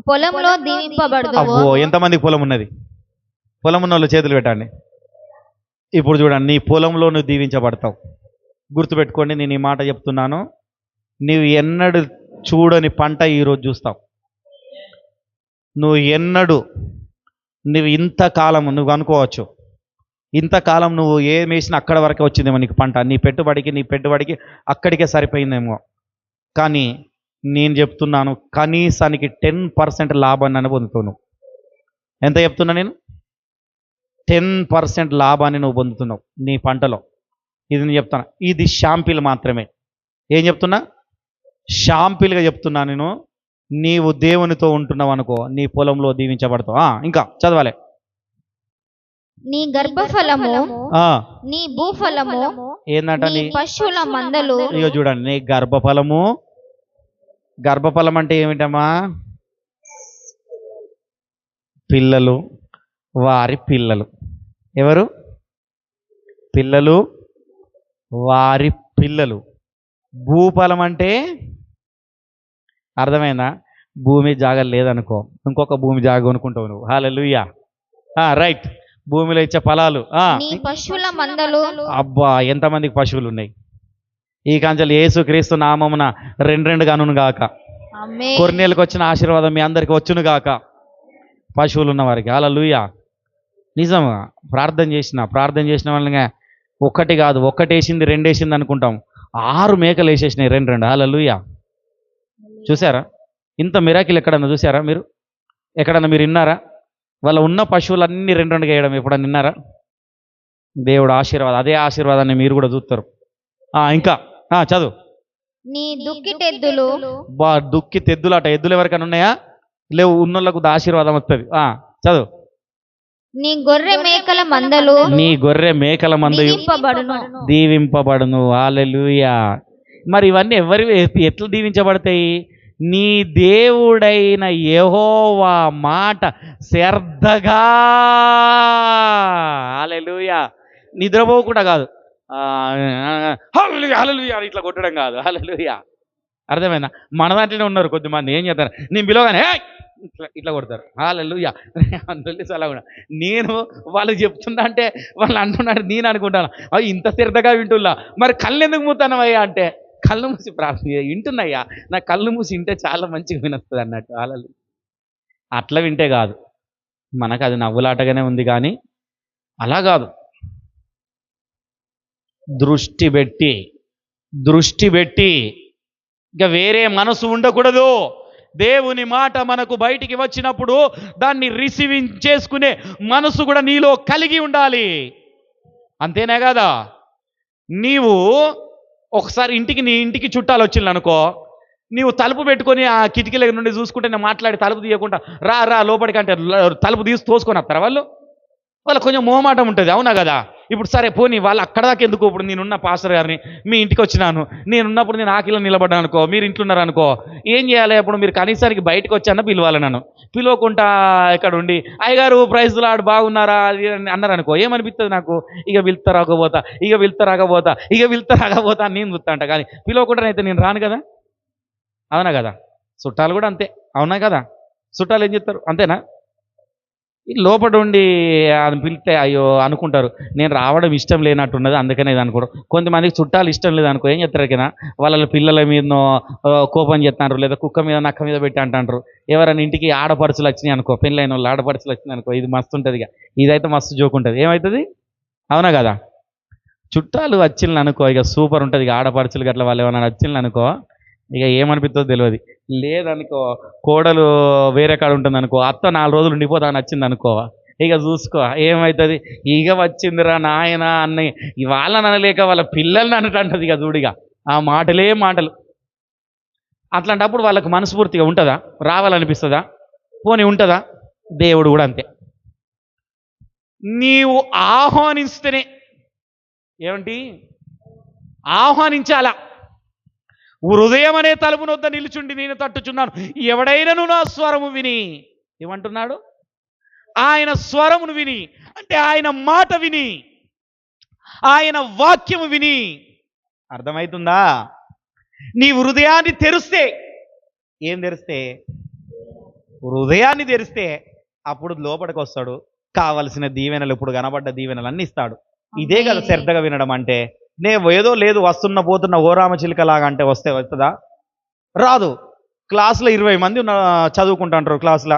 Speaker 3: పొలంలో దీవింపబడదు.
Speaker 2: అబ్బో, ఎంతమందికి పొలం ఉన్నది? పొలం ఉన్న వాళ్ళు చేతులు పెట్టండి. ఇప్పుడు చూడండి, నీ పొలంలో నువ్వు దీవించబడతావు. గుర్తుపెట్టుకోండి, నేను ఈ మాట చెప్తున్నాను, నువ్వు ఎన్నడూ చూడని పంట ఈరోజు చూస్తావు. నువ్వు ఇంతకాలం నువ్వు అనుకోవచ్చు, ఇంతకాలం నువ్వు ఏం వేసినా అక్కడ వరకే వచ్చిందేమో నీకు పంట, నీ పెట్టుబడికి అక్కడికే సరిపోయిందేమో. కానీ నేను చెప్తున్నాను, కనీసానికి 10% లాభాన్ని పొందుతావు నువ్వు. ఎంత చెప్తున్నా నేను? 10% లాభాన్ని నువ్వు పొందుతున్నావు నీ పంటలో. ఇది నేను చెప్తాను, ఇది షాంపిల్ మాత్రమే. ఏం చెప్తున్నా? షాంపిల్గా చెప్తున్నా నేను. నీవు దేవునితో ఉంటున్నావు అనుకో, నీ పొలంలో దీవించబడతావు. ఇంకా చదవాలి.
Speaker 3: నీ గర్భఫలము, నీ భూఫలము
Speaker 2: ఏందంట? నీ
Speaker 3: పశువుల మందలు.
Speaker 2: ఇగో చూడండి, నీ గర్భఫలం అంటే ఏమిటమ్మా? పిల్లలు, వారి పిల్లలు. ఎవరు? పిల్లలు, వారి పిల్లలు. భూఫలం అంటే అర్థమైందా? భూమి జాగా లేదనుకో, ఇంకొక భూమి జాగా కొనుక్కుంటావు నువ్వు. హల్లెలూయా. రైట్, భూమిలో ఇచ్చే ఫలాలు.
Speaker 3: పశువుల మందలు.
Speaker 2: అబ్బా, ఎంతమందికి పశువులు ఉన్నాయి? ఈ కాంచెలు యేసుక్రీస్తు నామమున 2 గనును గాక. కొర్నేలకు వచ్చిన ఆశీర్వాదం మీ అందరికి వచ్చును గాక, పశువులు ఉన్న వారికి. హల్లెలూయా. నిజంగా ప్రార్థన చేసిన వాళ్ళని ఒకటి కాదు, ఒకటేసింది 2 వేసింది అనుకుంటాం, 6 మేకలు వేసేసినాయి 2. హల్లెలూయా. చూసారా? ఇంత మిరాకిల్ ఎక్కడన్నా చూసారా మీరు? ఎక్కడన్నా మీరు విన్నారా? వాళ్ళ ఉన్న పశువులన్నీ 2 వేయడం ఎప్పుడన్నా విన్నారా? దేవుడు ఆశీర్వాదం, అదే ఆశీర్వాదాన్ని మీరు కూడా చూస్తారు. ఇంకా చదువు.
Speaker 3: నీ దుక్కిటెద్దులు.
Speaker 2: దుక్కితెద్దులు అట. ఎద్దులు ఎవరికైనా ఉన్నాయా? లేవు, ఉన్నోళ్ళకు ఆశీర్వాదం వస్తుంది. చదువు.
Speaker 3: నీ గొర్రె మేకల మందలు
Speaker 2: దీవింపబడును. హల్లెలూయా. మరి ఇవన్నీ ఎట్లా దీవించబడతాయి? నీ దేవుడైన యెహోవా మాట శ్రద్ధగా. హల్లెలూయా. నిద్రపోకుండా కాదు, హల్లెలూయా ఇట్లా కొట్టడం కాదు. హల్లెలూయా. అర్థమైందా? మన దాంట్లోనే ఉన్నారు కొద్దిమంది, ఏం చేస్తారు, నేను పిలవగానే ఇట్లా కొడతారు. హల్లెలూయా. అలా కూడా నేను వాళ్ళు చెప్తున్నా అంటే వాళ్ళు అంటున్నారు, నేను అనుకుంటాను అవి ఇంత శ్రద్ధగా వింటున్నా, మరి కళ్ళు ఎందుకు మూతానవయ్యా అంటే, కళ్ళు మూసి ప్రార్థన వింటున్నాయ్యా, నా కళ్ళు మూసి వింటే చాలా మంచిగా వినొస్తుంది అన్నట్టు. హల్లెలూయా. అట్లా వింటే కాదు, మనకు అది నవ్వులాటగానే ఉంది, కానీ అలా కాదు. దృష్టి పెట్టి ఇక వేరే మనసు ఉండకూడదు. దేవుని మాట మనకు బయటికి వచ్చినప్పుడు దాన్ని రిసీవింగ్ చేసుకునే మనసు కూడా నీలో కలిగి ఉండాలి. అంతేనే కదా? నీవు
Speaker 1: ఒకసారి నీ ఇంటికి చుట్టాలు వచ్చింది అనుకో, నీవు తలుపు పెట్టుకొని ఆ కిటికీల నుండి చూసుకుంటే నేను మాట్లాడి తలుపు తీయకుండా రా లోపలికంటే తలుపు తీసి తోసుకొని వస్తారా వాళ్ళకి కొంచెం మోహమాటం ఉంటుంది, అవునా కదా? ఇప్పుడు సరే పోనీ వాళ్ళు అక్కడ దాకా ఎందుకు, ఇప్పుడు నేనున్న పాస్టర్ గారిని మీ ఇంటికి వచ్చినాను, నేనున్నప్పుడు నేను ఆకిలో నిలబడ్డాను అనుకో, మీరు ఇంట్లో ఉన్నారనుకో, ఏం చేయాలి? అప్పుడు మీరు కనీసానికి బయటకు వచ్చానో పిలవాలి, నన్ను పిలవకుండా ఇక్కడ ఉండి అయ్యగారు ప్రైజ్ లాడ్ బాగున్నారా అది అన్నారనుకో, ఏమనిపిస్తుంది నాకు? ఇక వెళ్తారాకపోతా నేను చూస్తా అంట, కానీ పిలవకుండా అయితే నేను రాను కదా, అవునా కదా? చుట్టాలు కూడా అంతే, అవునా కదా? చుట్టాలు ఏం చెప్తారు, అంతేనా? లోపల ఉండి అని పిలిస్తే అయ్యో అనుకుంటారు, నేను రావడం ఇష్టం లేనట్టున్నది అందుకనే ఇది అనుకోవడం. కొంతమందికి చుట్టాలు ఇష్టం లేదనుకో, ఏం చెప్తారు కదా, వాళ్ళ పిల్లల మీదనో కోపం చేస్తాంటారు, లేదా కుక్క మీద నక్క మీద పెట్టి అంటారు. ఎవరైనా ఇంటికి ఆడపడుచులు వచ్చినాయి అనుకో, పెళ్ళైన వాళ్ళు ఆడపడుచులు వచ్చినాయి అనుకో, ఇది మస్తు ఉంటుంది. ఇక ఇదైతే మస్తు జోక్ ఉంటుంది, ఏమవుతుంది, అవునా కదా? చుట్టాలు వచ్చిండ్లు అనుకో, ఇక సూపర్ ఉంటుంది. ఇక ఆడపడుచులు గట్ల వాళ్ళు ఏమైనా వచ్చిండ్లు అనుకో, ఇక ఏమనిపిస్తుందో తెలియదు. లేదనుకో, కోడలు వేరే కాడ ఉంటుంది అనుకో, అత్త 4 రోజులు ఉండిపోతా నచ్చింది అనుకో, ఇక చూసుకో ఏమవుతుంది. ఇక వచ్చిందిరా నాయన అన్నయ్య వాళ్ళని అనలేక వాళ్ళ పిల్లల్ని అనటంటది. ఇక చూడిగా ఆ మాటలు. అట్లాంటప్పుడు వాళ్ళకు మనస్ఫూర్తిగా ఉంటుందా? రావాలనిపిస్తుందా? పోనీ ఉంటుందా? దేవుడు కూడా అంతే. నీవు ఆహ్వానిస్తేనే, ఏమంటి ఆహ్వానించాలా? హృదయం అనే తలుపు వద్ద నిలుచుండి నేను తట్టుచున్నాను, ఎవడైనను నా స్వరము విని, ఏమంటున్నాడు? ఆయన స్వరమును విని, అంటే ఆయన మాట విని, ఆయన వాక్యము విని, అర్థమవుతుందా? నీ హృదయాన్ని తెరిస్తే, ఏం తెరిస్తే? హృదయాన్ని తెరిస్తే అప్పుడు లోపలికి వస్తాడు. కావలసిన దీవెనలు, ఇప్పుడు కనబడ్డ దీవెనలు అన్ని ఇస్తాడు. ఇదే కదా శ్రద్ధగా వినడం అంటే. ఏదో లేదు వస్తున్న పోతున్న ఓరామచిలుకలాగా అంటే వస్తుందా? రాదు. క్లాసులో 20 మంది చదువుకుంటుంటారు. క్లాసులో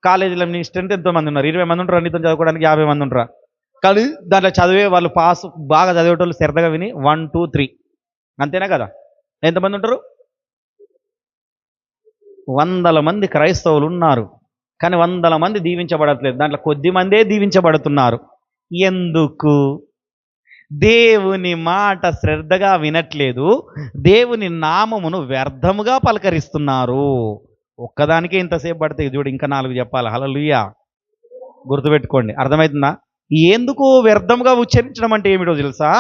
Speaker 1: కాలేజీలో నీ స్ట్రెంత్ ఎంతోమంది ఉన్నారు? 20 మంది ఉంటారు. అన్నితో చదువుకోవడానికి 50 మంది ఉంటారు. కానీ దాంట్లో చదివే వాళ్ళు బాగా చదివేటోళ్ళు శ్రద్ధగా విని 1 2 3 అంతేనా కదా? ఎంతమంది ఉంటారు? 100 మంది క్రైస్తవులు ఉన్నారు, కానీ 100 మంది దీవించబడట్లేదు. దాంట్లో కొద్ది మందే దీవించబడుతున్నారు. ఎందుకు? దేవుని మాట శ్రద్ధగా వినట్లేదు, దేవుని నామమును వ్యర్థముగా పలకరిస్తున్నారు. ఒక్కదానికే ఇంతసేపు పడితే చూడు, ఇంకా 4 చెప్పాలి. హల్లెలూయా. గుర్తుపెట్టుకోండి, అర్థమవుతుందా? ఎందుకు వ్యర్థముగా ఉచ్చరించడం అంటే ఏమిటో తెలుసా?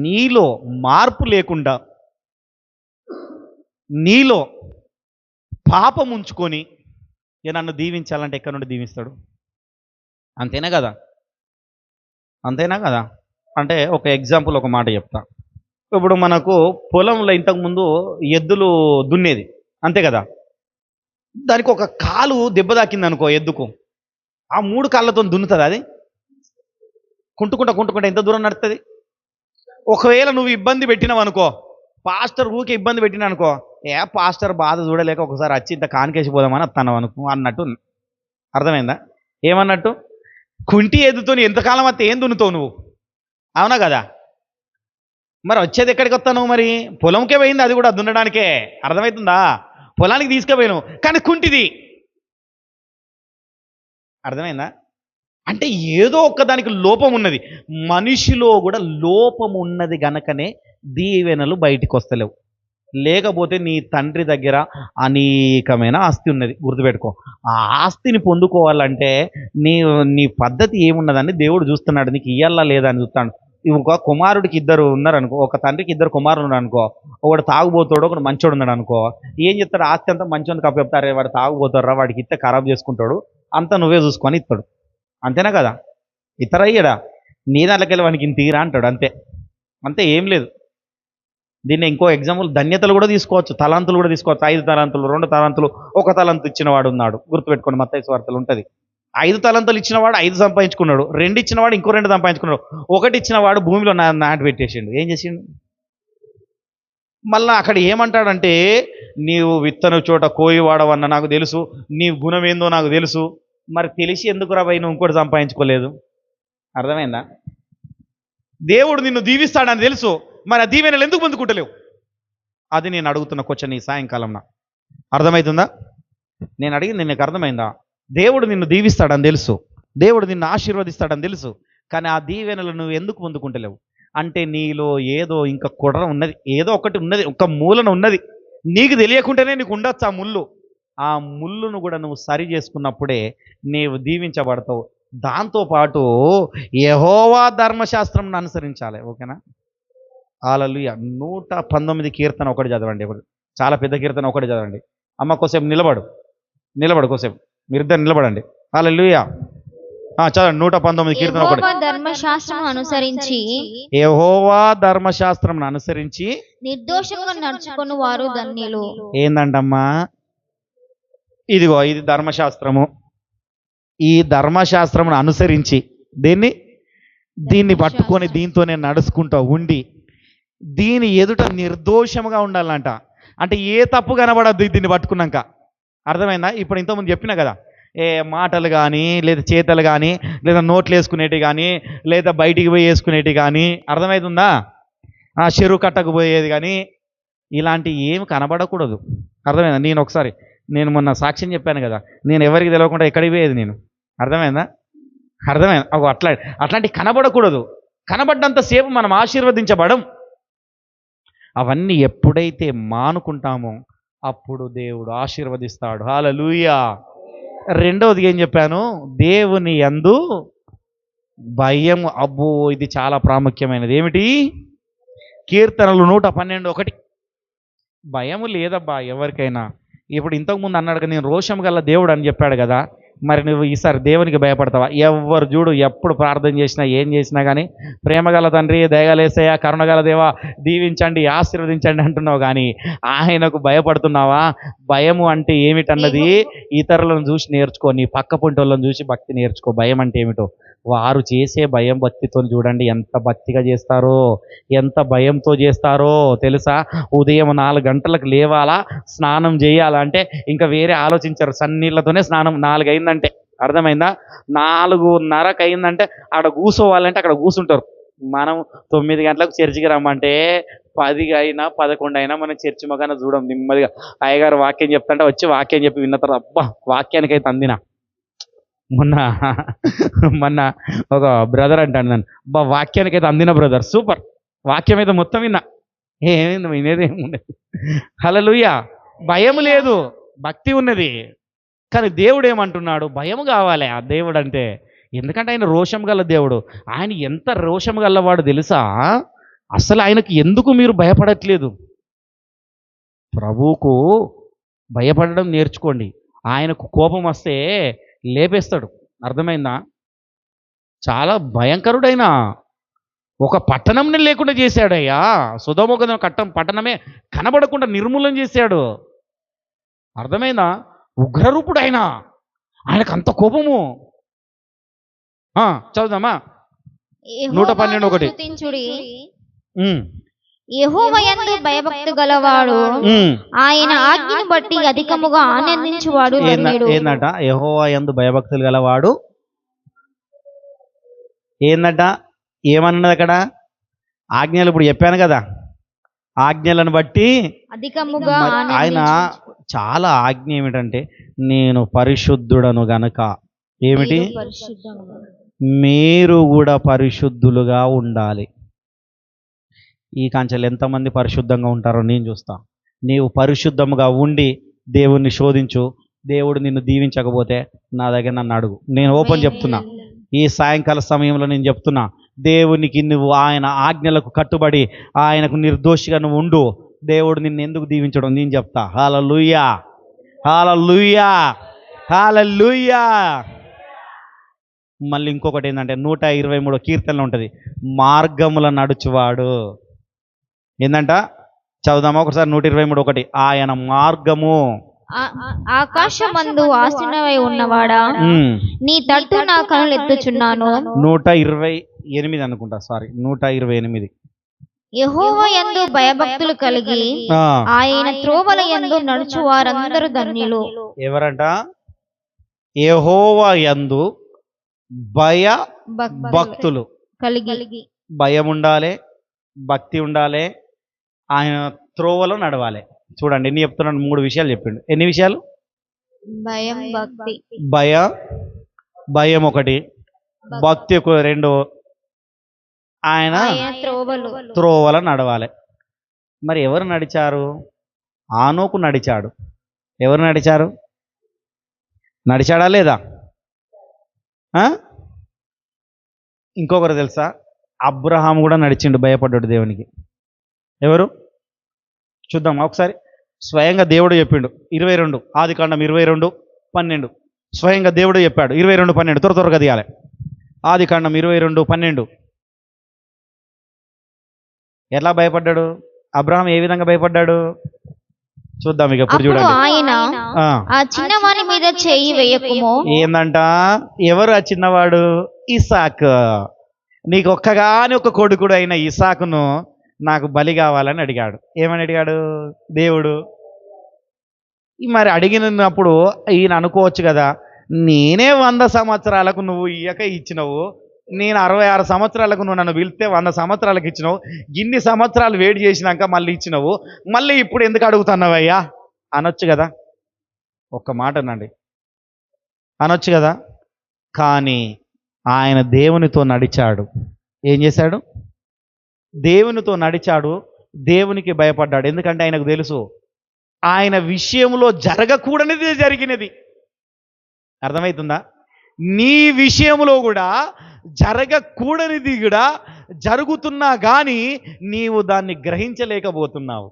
Speaker 1: నీలో మార్పు లేకుండా, నీలో పాపం ఉంచుకొని నన్ను దీవించాలంటే ఎక్కడి నుండి దీవిస్తాడు? అంతేనా కదా? అంటే ఒక ఎగ్జాంపుల్, ఒక మాట చెప్తా. ఇప్పుడు మనకు పొలంలో ఇంతకుముందు ఎద్దులు దున్నేది, అంతే కదా? దానికి ఒక కాలు దెబ్బ తాకింది అనుకో ఎద్దుకు, ఆ 3 కాళ్ళతో దున్నుతుంది. అది కుంటుకుంటా ఎంత దూరం నడుస్తుంది? ఒకవేళ నువ్వు ఇబ్బంది పెట్టినావు అనుకో, పాస్టర్ ఊకే ఇబ్బంది పెట్టినా అనుకో, పాస్టర్ బాధ చూడలేక ఒకసారి వచ్చి ఇంత కానికేసిపోదామని వస్తాను అనుకో అన్నట్టు. అర్థమైందా? ఏమన్నట్టు? కుంటి ఎద్దుతో ఎంతకాలం వస్తే ఏం దున్నుతావు నువ్వు, అవునా కదా? మరి వచ్చేది ఎక్కడికి వస్తాను? మరి పొలంకే పోయింది, అది కూడా దున్నడానికే. అర్థమవుతుందా? పొలానికి తీసుకుపోయాను, కానీ కుంటిది. అర్థమైందా? అంటే ఏదో ఒక్కదానికి లోపం ఉన్నది. మనిషిలో కూడా లోపం ఉన్నది గనకనే దీవెనలు బయటికి వస్తలేవు. లేకపోతే నీ తండ్రి దగ్గర అనేకమైన ఆస్తి ఉన్నది, గుర్తుపెట్టుకో. ఆ ఆస్తిని పొందుకోవాలంటే నీ పద్ధతి ఏమున్నదని దేవుడు చూస్తున్నాడు. నీకు ఇయ్యాలా లేదా అని చూస్తాడు. ఒక కుమారుడికి 2 ఉన్నారనుకో, ఒక తండ్రికి 2 కుమారులు ఉన్నారనుకో, ఒకడు తాగుబోతాడు, ఒకడు మంచోడు ఉన్నాడు అనుకో. ఏం చెప్తాడు? ఆస్తి అంతా మంచోడికి అప్పచెప్తారే, వాడు తాగుబోతారా, వాడికి ఇస్తే ఖరాబ్ చేసుకుంటాడు, అంతా నువ్వే చూసుకొని ఇస్తాడు. అంతేనా కదా? ఇతర అయ్యడా నీ దాంట్లోకి వానికి ఇంత తీరా అంటాడు. అంతే, ఏం లేదు. దీన్ని ఇంకో ఎగ్జాంపుల్ ధన్యతలు కూడా తీసుకోవచ్చు, తలాంతులు కూడా తీసుకోవచ్చు. 5 తలాంతులు, 2 తలాంతులు, 1 తలాంతు ఇచ్చినవాడు ఉన్నాడు. గుర్తుపెట్టుకోండి, మత్తయి సువార్తలో ఉంటుంది. 5 తలాంతులు ఇచ్చినవాడు 5 సంపాదించుకున్నాడు, 2 ఇచ్చినవాడు ఇంకో 2 సంపాదించుకున్నాడు, 1 ఇచ్చినవాడు భూమిలో నాటి పెట్టేసిండు. ఏం చేసిండు? మళ్ళా అక్కడ ఏమంటాడంటే, నీవు విత్తను చోట కోయివాడవన్న నాకు తెలుసు, నీ గుణం ఏందో నాకు తెలుసు, మరి తెలిసి ఎందుకు రాబోయి నువ్వు ఇంకోటి సంపాదించుకోలేదు? అర్థమైందా? దేవుడు నిన్ను దీవిస్తాడని తెలుసు, మరి ఆ దీవెనలు ఎందుకు పొందుకుంటలేవు? అది నేను అడుగుతున్న క్వశ్చన్ ఈ సాయంకాలం. అర్థమవుతుందా? నేను అడిగింది నీకు అర్థమైందా? దేవుడు నిన్ను దీవిస్తాడని తెలుసు, దేవుడు నిన్ను ఆశీర్వదిస్తాడని తెలుసు, కానీ ఆ దీవెనలు నువ్వు ఎందుకు పొందుకుంటలేవు? అంటే నీలో ఏదో ఇంకా కుట్ర ఉన్నది, ఏదో ఒకటి ఉన్నది, ఒక మూలన ఉన్నది, నీకు తెలియకుండానే నీకు ఉండొచ్చు ఆ ముళ్ళును కూడా నువ్వు సరి చేసుకున్నప్పుడే నీవు దీవించబడతావు. దాంతోపాటు యెహోవా ధర్మశాస్త్రం అనుసరించాలి. ఓకేనా? హల్లెలూయా. 119 కీర్తన ఒకటి చదవండి. చాలా పెద్ద కీర్తన ఒకటి చదవండి. అమ్మ కోసేపు నిలబడు కోసేపు, మీరిద్దరు నిలబడండి. హల్లెలూయా. చదవండి 119 కీర్తన ఒకటి. యెహోవా ధర్మశాస్త్రం అనుసరించి
Speaker 3: నిర్దోషంగా నడుచుకుని వారు ధన్యులు.
Speaker 1: ఏందంటమ్మా? ఇదిగో ఇది ధర్మశాస్త్రము. ఈ ధర్మశాస్త్రమును అనుసరించి దీన్ని పట్టుకొని దీంతోనే నడుచుకుంటూ ఉండి దీని ఎదుట నిర్దోషముగా ఉండాలంట. అంటే ఏ తప్పు కనబడద్దు దీన్ని పట్టుకున్నాక. అర్థమైందా? ఇప్పుడు ఇంతకుముందు చెప్పినా కదా, ఏ మాటలు కానీ లేదా చేతలు కానీ లేదా నోట్లు వేసుకునేటివి కానీ లేదా బయటికి పోయి వేసుకునేటివి కానీ, అర్థమవుతుందా? చెరువు కట్టకు పోయేది కానీ ఇలాంటివి ఏమి కనబడకూడదు. అర్థమైందా? నేను మొన్న సాక్ష్యం చెప్పాను కదా, నేను ఎవరికి తెలియకుండా ఎక్కడికి పోయేది నేను. అర్థమైందా? అట్లాంటివి కనబడకూడదు. కనబడ్డంతసేపు మనం ఆశీర్వదించబడం. అవన్నీ ఎప్పుడైతే మానుకుంటామో అప్పుడు దేవుడు ఆశీర్వదిస్తాడు. హల్లెలూయా. రెండవది ఏం చెప్పాను? దేవుని యందు భయం. అబ్బో, ఇది చాలా ప్రాముఖ్యమైనది. ఏమిటి? కీర్తనలు 112:1. భయము లేదబ్బా ఎవరికైనా. ఇప్పుడు ఇంతకుముందు అన్నాడు కదా, నేను రోషం గల దేవుడు అని చెప్పాడు కదా, మరి నువ్వు ఈసారి దేవునికి భయపడతావా? ఎవ్వరు చూడు, ఎప్పుడు ప్రార్థన చేసినా ఏం చేసినా కానీ ప్రేమగల తండ్రి, దయగలేసయ్య, కరుణగల దేవా, దీవించండి, ఆశీర్వదించండి అంటున్నావు కానీ ఆయనకు భయపడుతున్నావా? భయము అంటే ఏమిటన్నది ఇతరులను చూసి నేర్చుకో, నీ పక్క పొంటోళ్ళని చూసి భక్తి నేర్చుకో. భయం అంటే ఏమిటో వారు చేసే భయం భక్తితో చూడండి ఎంత భక్తిగా చేస్తారో, ఎంత భయంతో చేస్తారో తెలుసా? ఉదయం 4 గంటలకు లేవాలా, స్నానం చేయాలా అంటే ఇంకా వేరే ఆలోచించారు. సన్నీళ్ళతోనే స్నానం. 4 అయిందంటే, అర్థమైందా? 4:30 అయిందంటే అక్కడ కూర్చోవాలంటే అక్కడ కూర్చుంటారు. మనం 9 గంటలకు చర్చికి రమ్మంటే 10 అయినా 11 అయినా మనం చర్చి మగానే చూడం. నెమ్మదిగా అయ్యగారు వాక్యం చెప్తుంటే వచ్చి వాక్యం చెప్పి విన్న తర్వాత అబ్బా వాక్యానికైతే అందినా. మొన్న ఒక బ్రదర్ అంటాను నన్ను, అబ్బా వాక్యానికైతే అందిన బ్రదర్, సూపర్, వాక్యం అయితే మొత్తం విన్నా, ఏమైంది వినేదేముండదు. హల్లెలూయా. భయం లేదు, భక్తి ఉన్నది. కానీ దేవుడు ఏమంటున్నాడు? భయం కావాలి ఆ దేవుడు అంటే. ఎందుకంటే ఆయన రోషం గల దేవుడు. ఆయన ఎంత రోషం గలవాడు తెలుసా? అసలు ఆయనకు ఎందుకు మీరు భయపడట్లేదు? ప్రభువుకు భయపడడం నేర్చుకోండి. ఆయనకు కోపం వస్తే లేపేస్తాడు. అర్థమైందా? చాలా భయంకరుడైనా ఒక పట్టణంని లేకుండా చేశాడయ్యా. సొదొమ పట్టణమే కనబడకుండా నిర్మూలన చేశాడు. అర్థమైందా? ఉగ్రరూపుడు ఆయనకు అంత కోపము. చదువుదామా 112:1.
Speaker 3: యెహోవా యందు భయభక్తి గలవాడు ఆయన ఆజ్ఞను బట్టి అధికముగా ఆనందించువాడు.
Speaker 1: ఏందట? యెహోవా యందు భయభక్తులు గలవాడు ఏందట? ఏమన్నది అక్కడ? ఆజ్ఞలు. ఇప్పుడు చెప్పాను కదా, ఆజ్ఞలను బట్టి
Speaker 3: అధికముగా.
Speaker 1: ఆయన చాలా ఆజ్ఞ ఏమిటంటే, నేను పరిశుద్ధుడను గనక ఏమిటి? మీరు కూడా పరిశుద్ధులుగా ఉండాలి. ఈ కాంచెలు ఎంతమంది పరిశుద్ధంగా ఉంటారో నేను చూస్తా. నీవు పరిశుద్ధముగా ఉండి దేవుణ్ణి శోధించు. దేవుడు నిన్ను దీవించకపోతే నా దగ్గర నన్ను అడుగు. నేను ఓపెన్ చెప్తున్నా. ఈ సాయంకాల సమయంలో నేను చెప్తున్నా, దేవునికి నువ్వు ఆయన ఆజ్ఞలకు కట్టుబడి ఆయనకు నిర్దోషిగా నువ్వు ఉండు. దేవుడు నిన్ను ఎందుకు దీవించడం నేను చెప్తా. హల్లెలూయా, హల్లెలూయా, హల్లెలూయా. మళ్ళీ ఇంకొకటి ఏంటంటే 123 కీర్తనలో ఉంటుంది, మార్గముల నడుచువాడు. ఏందంట? చదువుదామా ఒకసారి 123:1. ఆయన మార్గము
Speaker 3: ఆకాశమందు ఆసీనుడై ఉన్నవాడా, నీ తట్టు నా కనులు ఎత్తుచున్నాను.
Speaker 1: 128 అనుకుంటా, సారీ 128.
Speaker 3: యెహోవా యందు భయభక్తులు కలిగి ఆయన త్రోవల యందు నడుచు వారందరూ ధన్యులు.
Speaker 1: ఎవరంట? యెహోవా యందు భక్తులు కలిగి. భయం ఉండాలి, భక్తి ఉండాలి, ఆయన త్రోవలో నడవాలి. చూడండి ఎన్ని చెప్తున్నాడు? 3 విషయాలు చెప్పిండు. ఎన్ని విషయాలు?
Speaker 3: భయం, భక్తి.
Speaker 1: భయం 1, భక్తి 2,
Speaker 2: ఆయన
Speaker 3: త్రోవలు
Speaker 2: త్రోవల నడవాలి. మరి ఎవరు నడిచారు? ఆనోకు నడిచాడు. ఎవరు నడిచారు? నడిచాడా లేదా? ఇంకొకరు తెలుసా? అబ్రహాం కూడా నడిచిండు, భయపడ్డాడు దేవునికి. ఎవరు చూద్దాం ఒకసారి. స్వయంగా దేవుడు చెప్పిండు. 22 ఆదికాండం 22:12 స్వయంగా దేవుడు చెప్పాడు. 22:12 త్వరగా తీయాలి. ఆదికాండం 22:12. ఎలా భయపడ్డాడు అబ్రహాం? ఏ విధంగా భయపడ్డాడు చూద్దాం. ఇక ఇప్పుడు
Speaker 3: అప్పుడు
Speaker 2: చూడండి.
Speaker 3: ఆయన ఆ చిన్నవాని మీద చెయ్యి వేయకుము.
Speaker 2: ఏందంట? ఎవరు ఆ చిన్నవాడు? ఇసాక్. నీకు ఒక్కగాని ఒక కొడుకుడు అయిన ఇసాకును నాకు బలి కావాలని అడిగాడు. ఏమని అడిగాడు దేవుడు? మరి అడిగినప్పుడు ఈయన అనుకోవచ్చు కదా, నేనే 100 సంవత్సరాలకు నువ్వు ఇయ్యక ఇచ్చినవు, నేను 66 సంవత్సరాలకు నువ్వు నన్ను పిలిస్తే 100 సంవత్సరాలకు ఇచ్చినావు, ఇన్ని సంవత్సరాలు వెయిట్ చేసినాక మళ్ళీ ఇచ్చినావు, మళ్ళీ ఇప్పుడు ఎందుకు అడుగుతున్నావయ్యా అనొచ్చు కదా. ఒక్క మాట అనండి, అనొచ్చు కదా. కానీ ఆయన దేవునితో నడిచాడు. ఏం చేశాడు? దేవునితో నడిచాడు, దేవునికి భయపడ్డాడు. ఎందుకంటే ఆయనకు తెలుసు ఆయన విషయంలో జరగకూడనిది జరిగినది. అర్థమవుతుందా? నీ విషయంలో కూడా జరగకూడనిది కూడా జరుగుతున్నా కానీ నీవు దాన్ని గ్రహించలేకపోతున్నావు.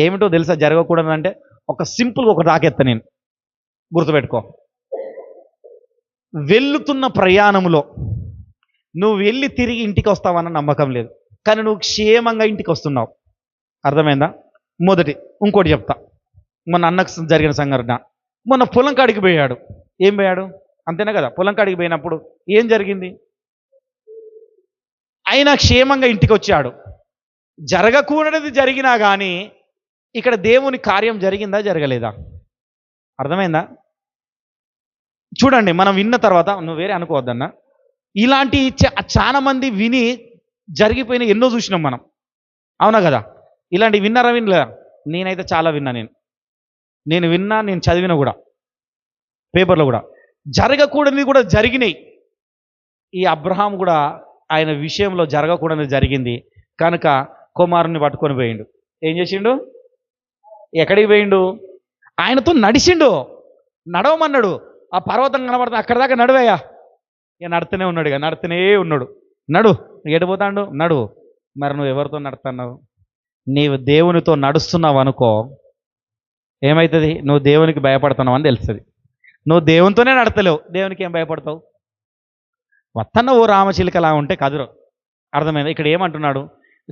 Speaker 2: ఏమిటో తెలుసా జరగకూడదు అంటే? ఒక సింపుల్గా ఒక రాకెత్త, నేను గుర్తుపెట్టుకో. వెళ్తున్న ప్రయాణంలో నువ్వు వెళ్ళి తిరిగి ఇంటికి వస్తావన్న నమ్మకం లేదు, కానీ నువ్వు క్షేమంగా ఇంటికి వస్తున్నావు. అర్థమైందా? మొదటి ఇంకోటి చెప్తా. మొన్న అన్నకు జరిగిన సంఘటన. మొన్న పొలం కాడికి పోయాడు. ఏం పోయాడు? అంతేనా కదా? పొలం కాడికి పోయినప్పుడు ఏం జరిగింది? ఆయన క్షేమంగా ఇంటికి వచ్చాడు. జరగకూడనిది జరిగినా కానీ ఇక్కడ దేవుని కార్యం జరిగిందా జరగలేదా? అర్థమైందా? చూడండి, మనం విన్న తర్వాత నువ్వు వేరే అనుకోవద్దన్నా, ఇలాంటి చాలా మంది విని జరిగిపోయిన ఎన్నో చూసినాం మనం. అవునా కదా? ఇలాంటి విన్నారా? వినలేదా? నేనైతే చాలా విన్నా. నేను విన్నా, నేను చదివిన కూడా, పేపర్లో కూడా. జరగకూడనివి కూడా జరిగినాయి. ఈ అబ్రహాం కూడా ఆయన విషయంలో జరగకూడనిది జరిగింది కనుక కుమారుని పట్టుకొని పోయిండు. ఏం చేసిండు? ఎక్కడికి పోయిండు? ఆయనతో నడిచిండు. నడవమన్నాడు. ఆ పర్వతం కనబడుతుంది, అక్కడ దాకా నడువయ్యా. ఇక నడుతూనే ఉన్నాడు. ఇక నడుతూనే ఉన్నాడు. నడు, ఎడిపోతాడు, నడువు. మరి నువ్వు ఎవరితో నడుతున్నావు? నీవు దేవునితో నడుస్తున్నావు అనుకో, ఏమవుతుంది? నువ్వు దేవునికి భయపడుతున్నావు అని తెలుస్తుంది. నువ్వు దేవునితోనే నడతలేవు, దేవునికి ఏం భయపడతావు? వత్తన్న ఓ రామచిలుకలా ఉంటే కదురు. అర్థమైంది? ఇక్కడ ఏమంటున్నాడు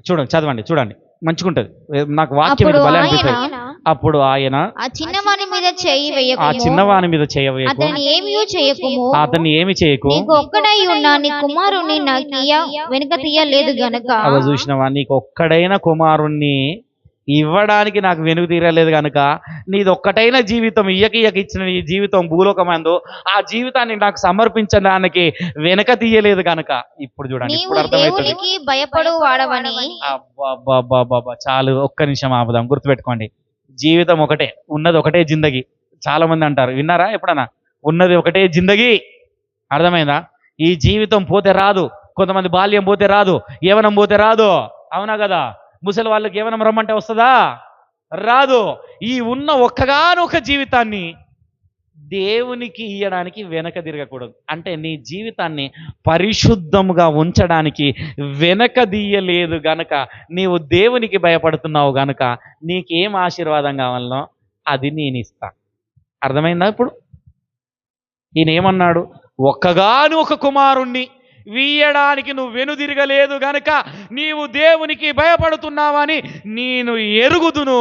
Speaker 2: చూడండి, చదవండి, చూడండి, మంచిగుంటది. నాకు వాక్యం ఇది భలే అనిపిస్తుంది. అప్పుడు ఆయన
Speaker 3: ఆ చిన్నవాని మీద చెయ్యి వేయకుము.
Speaker 2: ఆ చిన్నవాని మీద చేయవేయకు,
Speaker 3: అతన్ని ఏమీ చేయకు.
Speaker 2: నీకు
Speaker 3: ఒక్కడై ఉన్న నీ కుమారుని నాకు వెనుక తీయలేదు గనక.
Speaker 2: అవ చూసినవా? నీకు ఒక్కడైన కుమారుణ్ణి ఇవ్వడానికి నాకు వెనుక తీరలేదు కనుక నీది ఒక్కటైన జీవితం ఇయ్యక ఇచ్చిన నీ జీవితం భూలోకమందు ఆ జీవితాన్ని నాకు సమర్పించడానికి వెనక తీయలేదు కనుక. ఇప్పుడు చూడండి, ఇప్పుడు అర్థమవుతుంది.
Speaker 3: భయపడు వాడవని.
Speaker 2: అబ్బా, చాలు, ఒక్క నిమిషం ఆపుదాం. గుర్తుపెట్టుకోండి, జీవితం ఒకటే, ఉన్నది ఒకటే జిందగీ. చాలా మంది అంటారు, విన్నారా ఎప్పుడన్నా? ఉన్నది ఒకటే జిందగీ. అర్థమైందా? ఈ జీవితం పోతే రాదు. కొంతమంది బాల్యం పోతే రాదు, యవ్వనం పోతే రాదు. అవునా కదా? ముసలి వాళ్ళకి యవ్వనం రమ్మంటే వస్తుందా? రాదు. ఈ ఉన్న ఒక్కగానొక్క జీవితాన్ని దేవునికి ఇయ్యడానికి వెనక తిరగకూడదు. అంటే నీ జీవితాన్ని పరిశుద్ధముగా ఉంచడానికి వెనక తీయలేదు గనక నీవు దేవునికి భయపడుతున్నావు గనక నీకేం ఆశీర్వాదం కావాలనో అది నేను ఇస్తా. అర్థమైందా? ఇప్పుడు ఈయన ఏమన్నాడు? ఒక్కగాను ఒక కుమారుణ్ణి వీయడానికి నువ్వు వెనుదిరగలేదు గనక నీవు దేవునికి భయపడుతున్నావని నేను ఎరుగుదును.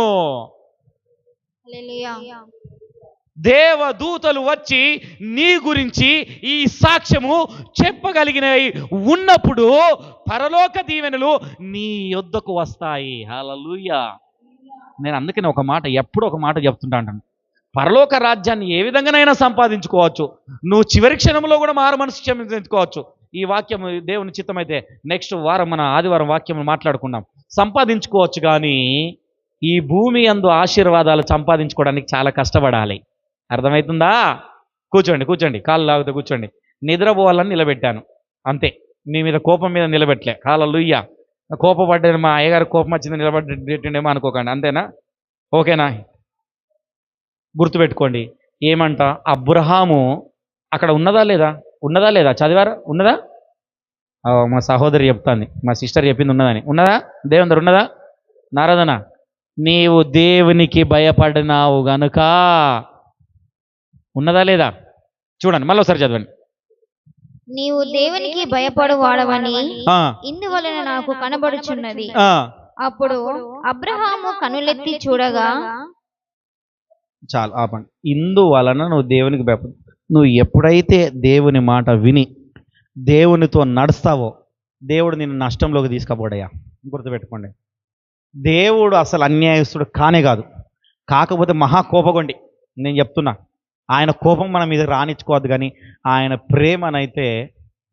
Speaker 2: దేవదూతలు వచ్చి నీ గురించి ఈ సాక్ష్యము చెప్పగలిగినవి ఉన్నప్పుడు పరలోక దీవెనలు నీ యొద్దకు వస్తాయి. హల్లెలూయా. నేను అందుకని ఒక మాట, ఎప్పుడు ఒక మాట చెప్తుంటాను, పరలోక రాజ్యాన్ని ఏ విధంగానైనా సంపాదించుకోవచ్చు. నువ్వు చివరి క్షణంలో కూడా మారు మనసు క్షమించుకోవచ్చు. ఈ వాక్యం దేవుని చిత్తమైతే నెక్స్ట్ వారం మన ఆదివారం వాక్యం మాట్లాడుకుందాం. సంపాదించుకోవచ్చు, కానీ ఈ భూమి యందు ఆశీర్వాదాలు సంపాదించుకోవడానికి చాలా కష్టపడాలి. అర్థమవుతుందా? కూర్చోండి, కాళ్ళు లాగుతూ కూర్చోండి. నిద్రపోవాలని నిలబెట్టాను అంతే.
Speaker 1: నీ మీద కోపం మీద నిలబెట్టలే. హల్లెలూయా. కోపపడ్డాడు, మా అయ్యగారు కోపం వచ్చింది నిలబెట్టిండేమో అనుకోకండి. అంతేనా? ఓకేనా? గుర్తుపెట్టుకోండి. ఏమంట, అబ్రహాము అక్కడ ఉన్నదా లేదా? ఉన్నదా లేదా? చదివారా? ఉన్నదా? మా సహోదరి చెప్తాంది, మా సిస్టర్ చెప్పింది ఉన్నదని. ఉన్నదా? దేవుందరు ఉన్నదా? నారదన, నీవు దేవునికి భయపడినావు గనుక. ఉన్నదా లేదా? చూడండి, మళ్ళీ ఒకసారి చదవండి.
Speaker 3: నీవు దేవునికి భయపడు వాడవని ఇందువలన నాకు కనబడుచున్నది. అప్పుడు అబ్రహాము కనులెత్తి చూడగా.
Speaker 2: చాలు, ఆపండి. ఇందువలన నువ్వు దేవునికి భయపడు. నువ్వు ఎప్పుడైతే దేవుని మాట విని దేవునితో నడుస్తావో దేవుడు నిన్ను నష్టంలోకి తీసుకుపోడయ్యా. గుర్తుపెట్టుకోండి. దేవుడు అసలు అన్యాయస్తుడు కానే కాదు. కాకపోతే మహాకోపగొండి. నేను చెప్తున్నా, ఆయన కోపం మన మీద రానిచ్చుకోవద్దు, కానీ ఆయన ప్రేమనైతే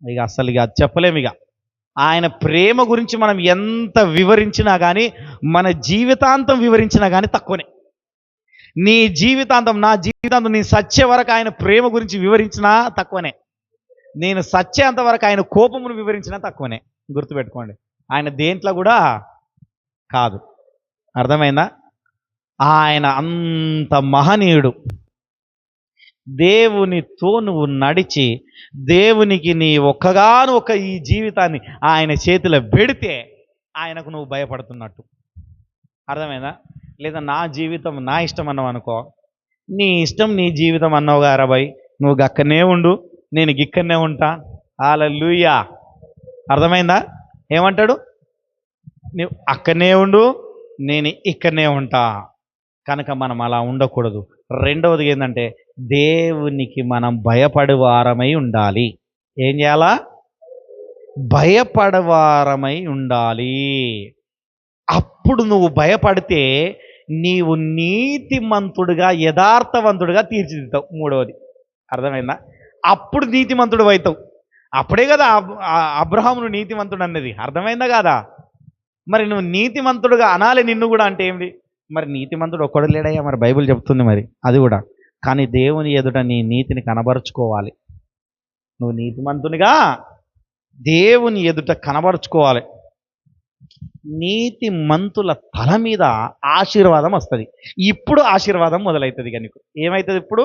Speaker 2: ఇక అసలు ఇక చెప్పలేము. ఇక ఆయన ప్రేమ గురించి మనం ఎంత వివరించినా కానీ, మన జీవితాంతం వివరించినా కానీ తక్కువనే. నీ జీవితాంతం, నా జీవితాంతం, నీ సచ్చే వరకు ఆయన ప్రేమ గురించి వివరించినా తక్కువనే. నేను సచ్చేంత వరకు ఆయన కోపమును వివరించినా తక్కువనే. గుర్తుపెట్టుకోండి, ఆయన దేంట్లో కూడా కాదు. అర్థమైందా? ఆయన అంత మహనీయుడు. దేవునితో నువ్వు నడిచి దేవునికి నీ ఒక్కగానొక్క ఈ జీవితాన్ని ఆయన చేతిలో పెడితే ఆయనకు నువ్వు భయపడుతున్నట్టు. అర్థమైందా? లేదా నా జీవితం నా ఇష్టం అన్నావు అనుకో, నీ ఇష్టం నీ జీవితం అన్నావు గారా భయ్, నువ్వు గక్కనే ఉండు, నేను గిక్కనే ఉంటా. హల్లెలూయా. అర్థమైందా? ఏమంటాడు? నువ్వు అక్కనే ఉండు, నేను ఇక్కడనే ఉంటా. కనుక మనం అలా ఉండకూడదు. రెండవది ఏంటంటే, దేవునికి మనం భయపడేవారమై ఉండాలి. ఏం చేయాలా? భయపడవారమై ఉండాలి. అప్పుడు నువ్వు భయపడితే నీవు నీతిమంతుడుగా యథార్థవంతుడుగా తీర్చిదిద్దావు. మూడవది, అర్థమైందా? అప్పుడు నీతిమంతుడు అవుతావు. అప్పుడే కదా అబ్రహామును నీతిమంతుడు అన్నది. అర్థమైందా కాదా? మరి నువ్వు నీతిమంతుడుగా అనాలి నిన్ను కూడా. అంటే ఏమిటి మరి? నీతిమంతుడు ఒక్కడు లేడయ్యా, మరి బైబిల్ చెప్తుంది మరి అది కూడా. కానీ దేవుని ఎదుట నీ నీతిని కనబరుచుకోవాలి. నువ్వు నీతిమంతునిగా దేవుని ఎదుట కనబరుచుకోవాలి. నీతిమంతుల తల మీద ఆశీర్వాదం వస్తుంది. ఇప్పుడు ఆశీర్వాదం మొదలవుతుంది. ఇక నీకు ఏమవుతుంది? ఇప్పుడు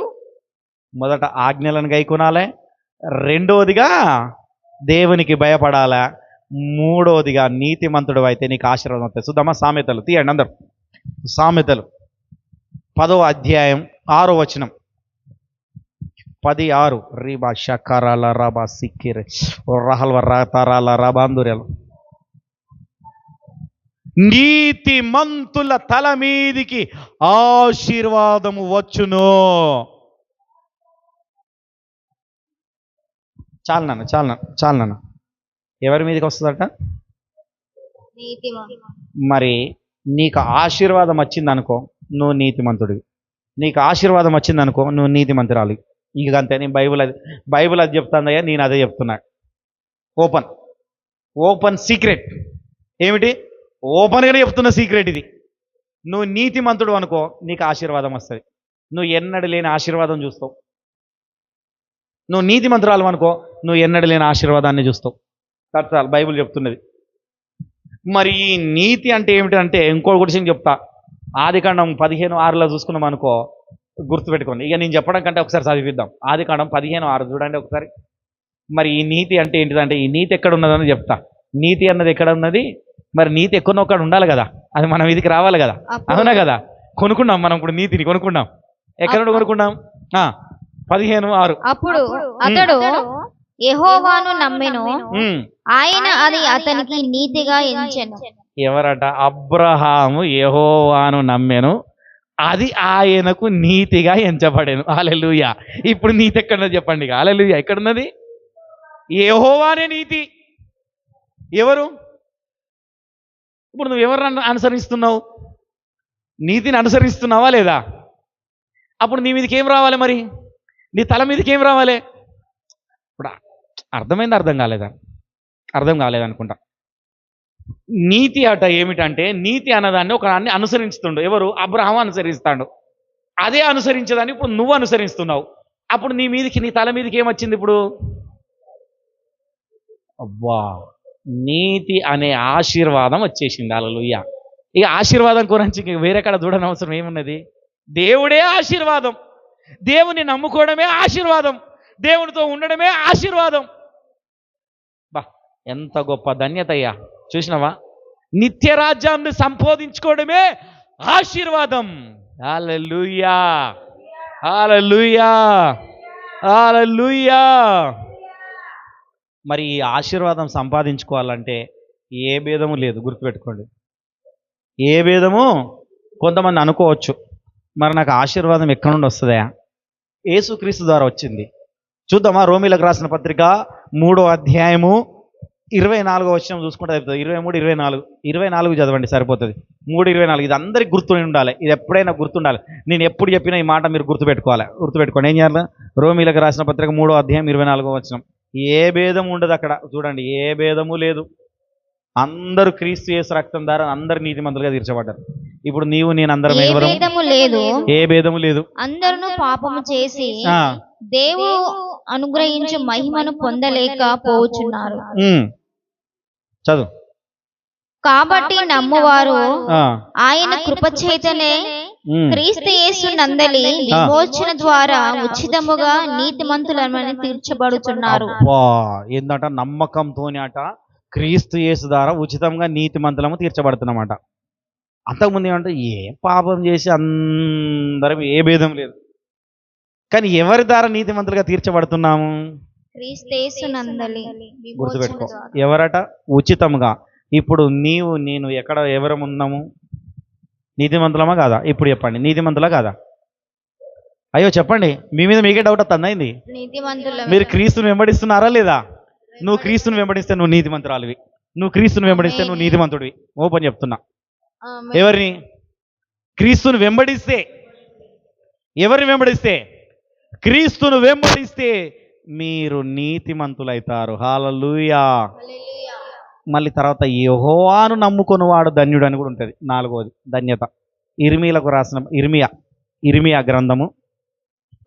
Speaker 2: మొదట ఆజ్ఞలను గైకొనాలి, రెండవదిగా దేవునికి భయపడాలా, మూడవదిగా నీతిమంతుడు అయితే నీకు ఆశీర్వాదం వస్తుంది. చూద్దామా? సామెతలు తీయండి అందరు. సామెతలు 10వ అధ్యాయం 6వ వచనం. 10:6. రీబా షకరాల రాబా సిక్కిరే రహల్వ రాతారాల రాబాందురేలు. నీతిమంతుల తల మీదికి ఆశీర్వాదము వచ్చును. చాలు నాన్న. ఎవరి మీదకి వస్తుందట? మరి నీకు ఆశీర్వాదం వచ్చిందనుకో, నువ్వు నీతిమంతుడివి. నీకు ఆశీర్వాదం వచ్చిందనుకో, నువ్వు నీతిమంతురాలి. ఇక అంతే. నేను బైబిల్ అది చెప్తానయ్యా, నేను అదే చెప్తున్నా. Open secret. ఏమిటి? ఓపెన్గానే చెప్తున్న సీక్రెట్ ఇది. నువ్వు నీతిమంతుడు అనుకో, నీకు ఆశీర్వాదం వస్తుంది. నువ్వు ఎన్నడూ లేని ఆశీర్వాదం చూస్తావు. నువ్వు నీతిమంతురాలు అనుకో, నువ్వు ఎన్నడూ లేని ఆశీర్వాదాన్ని చూస్తావు. చాలు, బైబిల్ చెప్తున్నది. మరి ఈ నీతి అంటే ఏమిటంటే, ఇంకోటి గురించి చెప్తా. ఆదికాండం 15:6 చూసుకున్నాం అనుకో, గుర్తుపెట్టుకోండి. ఇక నేను చెప్పడం కంటే ఒకసారి చదివిద్దాం. ఆదికాండం 15:6 చూడండి ఒకసారి. మరి ఈ నీతి అంటే ఏంటిదంటే, ఈ నీతి ఎక్కడ ఉన్నదని చెప్తా. నీతి అన్నది ఎక్కడ ఉన్నది? మరి నీతి ఎక్కడొక్కడ ఉండాలి కదా, అది మనం ఇదికి రావాలి కదా. అవునా కదా? కొనుక్కున్నాం మనం ఇప్పుడు, నీతిని కొనుక్కున్నాం. ఎక్కడ కొనుక్కున్నాం? 15:6.
Speaker 3: అప్పుడు అతడు యెహోవాను నమ్మెను, ఆయన అది అతనికి నీతిగా ఎంచెను.
Speaker 1: ఎవరట? అబ్రహాము యెహోవాను నమ్మెను, అది ఆయనకు నీతిగా ఎంచబడెను. హల్లెలూయా. ఇప్పుడు నీతి ఎక్కడున్నది చెప్పండి. హల్లెలూయా. ఎక్కడున్నది? యెహోవానే నీతి. ఎవరు? ఇప్పుడు నువ్వు ఎవరిని అనుసరిస్తున్నావు? నీతిని అనుసరిస్తున్నావా లేదా? అప్పుడు నీ మీదకి ఏం రావాలి? మరి నీ తల మీదకి ఏం రావాలి? ఇప్పుడు అర్థమైంది? అర్థం కాలేదనుకుంటా. నీతి అట ఏమిటంటే, నీతి అన్నదాన్ని ఒకదాన్ని అనుసరిస్తుండు. ఎవరు? అబ్రహాము అనుసరిస్తాడు. అదే అనుసరించేదాన్ని ఇప్పుడు నువ్వు అనుసరిస్తున్నావు. అప్పుడు నీ తల మీదకి ఏమొచ్చింది? ఇప్పుడు అబ్బా, నీతి అనే ఆశీర్వాదం వచ్చేసింది. హల్లెలూయా. ఇక ఆశీర్వాదం గురించి ఇంక వేరే కాడ చూడని అవసరం ఏమున్నది? దేవుడే ఆశీర్వాదం. దేవుని నమ్ముకోవడమే ఆశీర్వాదం. దేవునితో ఉండడమే ఆశీర్వాదం. బా, ఎంత గొప్ప ధన్యత అయ్యా. చూసినావా? నిత్య రాజ్యాన్ని సంపాదించుకోవడమే ఆశీర్వాదం. హల్లెలూయా, హల్లెలూయా, హల్లెలూయా. మరి ఈ ఆశీర్వాదం సంపాదించుకోవాలంటే ఏ భేదము లేదు, గుర్తుపెట్టుకోండి. ఏ భేదము. కొంతమంది అనుకోవచ్చు, మరి నాకు ఆశీర్వాదం ఎక్కడి నుండి వస్తుందా? యేసుక్రీస్తు ద్వారా వచ్చింది. చూద్దామా? రోమీలకు రాసిన పత్రిక 3వ అధ్యాయము 24వ వచనం చూసుకుంటే అయిపోతుంది. 23, 24 చదవండి, సరిపోతుంది. 3:24. ఇది అందరికి గుర్తుండి ఉండాలి. ఇది ఎప్పుడైనా గుర్తుండాలి. నేను ఎప్పుడు చెప్పినా ఈ మాట మీరు గుర్తుపెట్టుకోండి. ఏం చేయాలి? రోమీలకు రాసిన పత్రిక 3వ అధ్యాయం 24వ వచనం. ఏ భేదం ఉండదు అక్కడ. చూడండి, ఏ భేదము లేదు. అందరూ క్రీస్తు యేసు రక్తం ద్వారా అందరు నీతిమంతులుగా తీర్చబడ్డారు. ఇప్పుడు నీవు నేను అందరం
Speaker 3: ఏ
Speaker 1: ఎవరం?
Speaker 3: భేదము లేదు.
Speaker 1: ఏ భేదము లేదు.
Speaker 3: అందరూ పాపము చేసి
Speaker 1: ఆ,
Speaker 3: దేవుడు అనుగ్రహించు మహిమను పొందలేక పోవుచున్నారు.
Speaker 1: చదువు.
Speaker 3: కాబట్టి నమ్మువారు
Speaker 1: ఆ,
Speaker 3: ఆయన కృపచేతనే
Speaker 1: ఉమ్.
Speaker 3: క్రీస్తు యేసు నందలి విమోచన ద్వారా ఉచితముగా నీతిమంతులమని తీర్చబడుచున్నారు.
Speaker 1: అబ్బా, ఏందట? నమ్మకంతోనే అట క్రీస్తు యేసు ద్వారా ఉచితంగా నీతిమంతులము తీర్చబడుతున్నమాట. అంతకుముందు ఏమంటే ఏ పాపం చేసి అందరం ఏ భేదం లేదు. కానీ ఎవరి ద్వారా నీతిమంతులుగా తీర్చబడుతున్నాము?
Speaker 3: క్రీస్తు యేసు నందలి విమోచన
Speaker 1: గుర్తుపెట్టుకో.
Speaker 3: ద్వారా.
Speaker 1: ఎవరట? ఉచితంగా. ఇప్పుడు నీవు నేను ఎక్కడ ఎవరం ఉన్నాము? నీతిమంతులమా కాదా? ఇప్పుడు చెప్పండి, నీతిమంతులా కాదా? అయ్యో చెప్పండి, మీ మీద మీకే డౌట్ వస్తుందా? ఏంది?
Speaker 3: నీతిమంతులమే.
Speaker 1: మీరు క్రీస్తుని వెంబడిస్తున్నారా లేదా? నువ్వు క్రీస్తుని వెంబడిస్తే నువ్వు నీతిమంతురాలివి. నువ్వు క్రీస్తుని వెంబడిస్తే నువ్వు నీతిమంతుడివి. ఓపెన్ చెప్తున్నా.
Speaker 3: ఆమేన్.
Speaker 1: ఎవరిని? క్రీస్తుని వెంబడిస్తే. ఎవరిని వెంబడిస్తే? క్రీస్తును వెంబడిస్తే మీరు నీతిమంతులైతారు. హల్లెలూయా.
Speaker 3: హల్లెలూయా.
Speaker 1: మళ్ళీ తర్వాత యెహోవాను నమ్ముకొనివాడు ధన్యుడు అని కూడా ఉంటుంది. 4వది ధన్యత. ఇర్మీలకు రాసిన ఇర్మియా గ్రంథము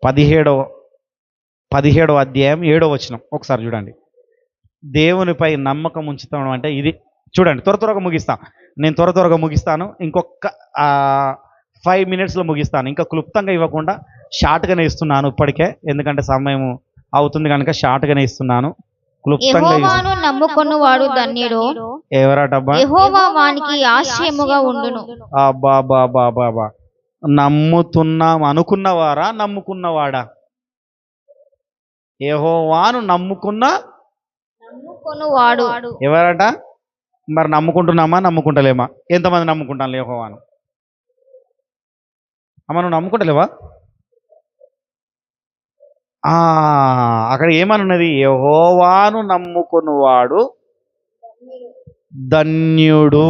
Speaker 1: 17వ అధ్యాయం 7వ వచనం ఒకసారి చూడండి. దేవునిపై నమ్మకం ఉంచుతాం అంటే ఇది. చూడండి, త్వరగా ముగిస్తాను. నేను త్వరగా ముగిస్తాను. ఇంకొక 5 minutesలో ముగిస్తాను. ఇంకా క్లుప్తంగా ఇవ్వకుండా షార్ట్గానే ఇస్తున్నాను ఇప్పటికే, ఎందుకంటే సమయం అవుతుంది కనుక షార్ట్గానే ఇస్తున్నాను. క్లుప్తంగా
Speaker 3: యెహోవాను నమ్ముకొనువాడు ధన్యుడు.
Speaker 1: ఎవరటబ్బా?
Speaker 3: యెహోవా వానికి ఆశ్రయముగా ఉండును.
Speaker 1: అబ్బా, నమ్ముతున్నాం అనుకున్నవారా? నమ్ముకున్నవాడా? యెహోవాను
Speaker 3: నమ్ముకొనువాడు.
Speaker 1: ఎవరట? మరి నమ్ముకుంటున్నామా నమ్ముకుంటలేమా? ఎంతమంది నమ్ముకుంటాను యెహోవాను? అమ్మ, నువ్వు నమ్ముకుంటలేవా? అక్కడ ఏమనున్నది? యెహోవాను నమ్ముకున్నవాడు ధన్యుడు,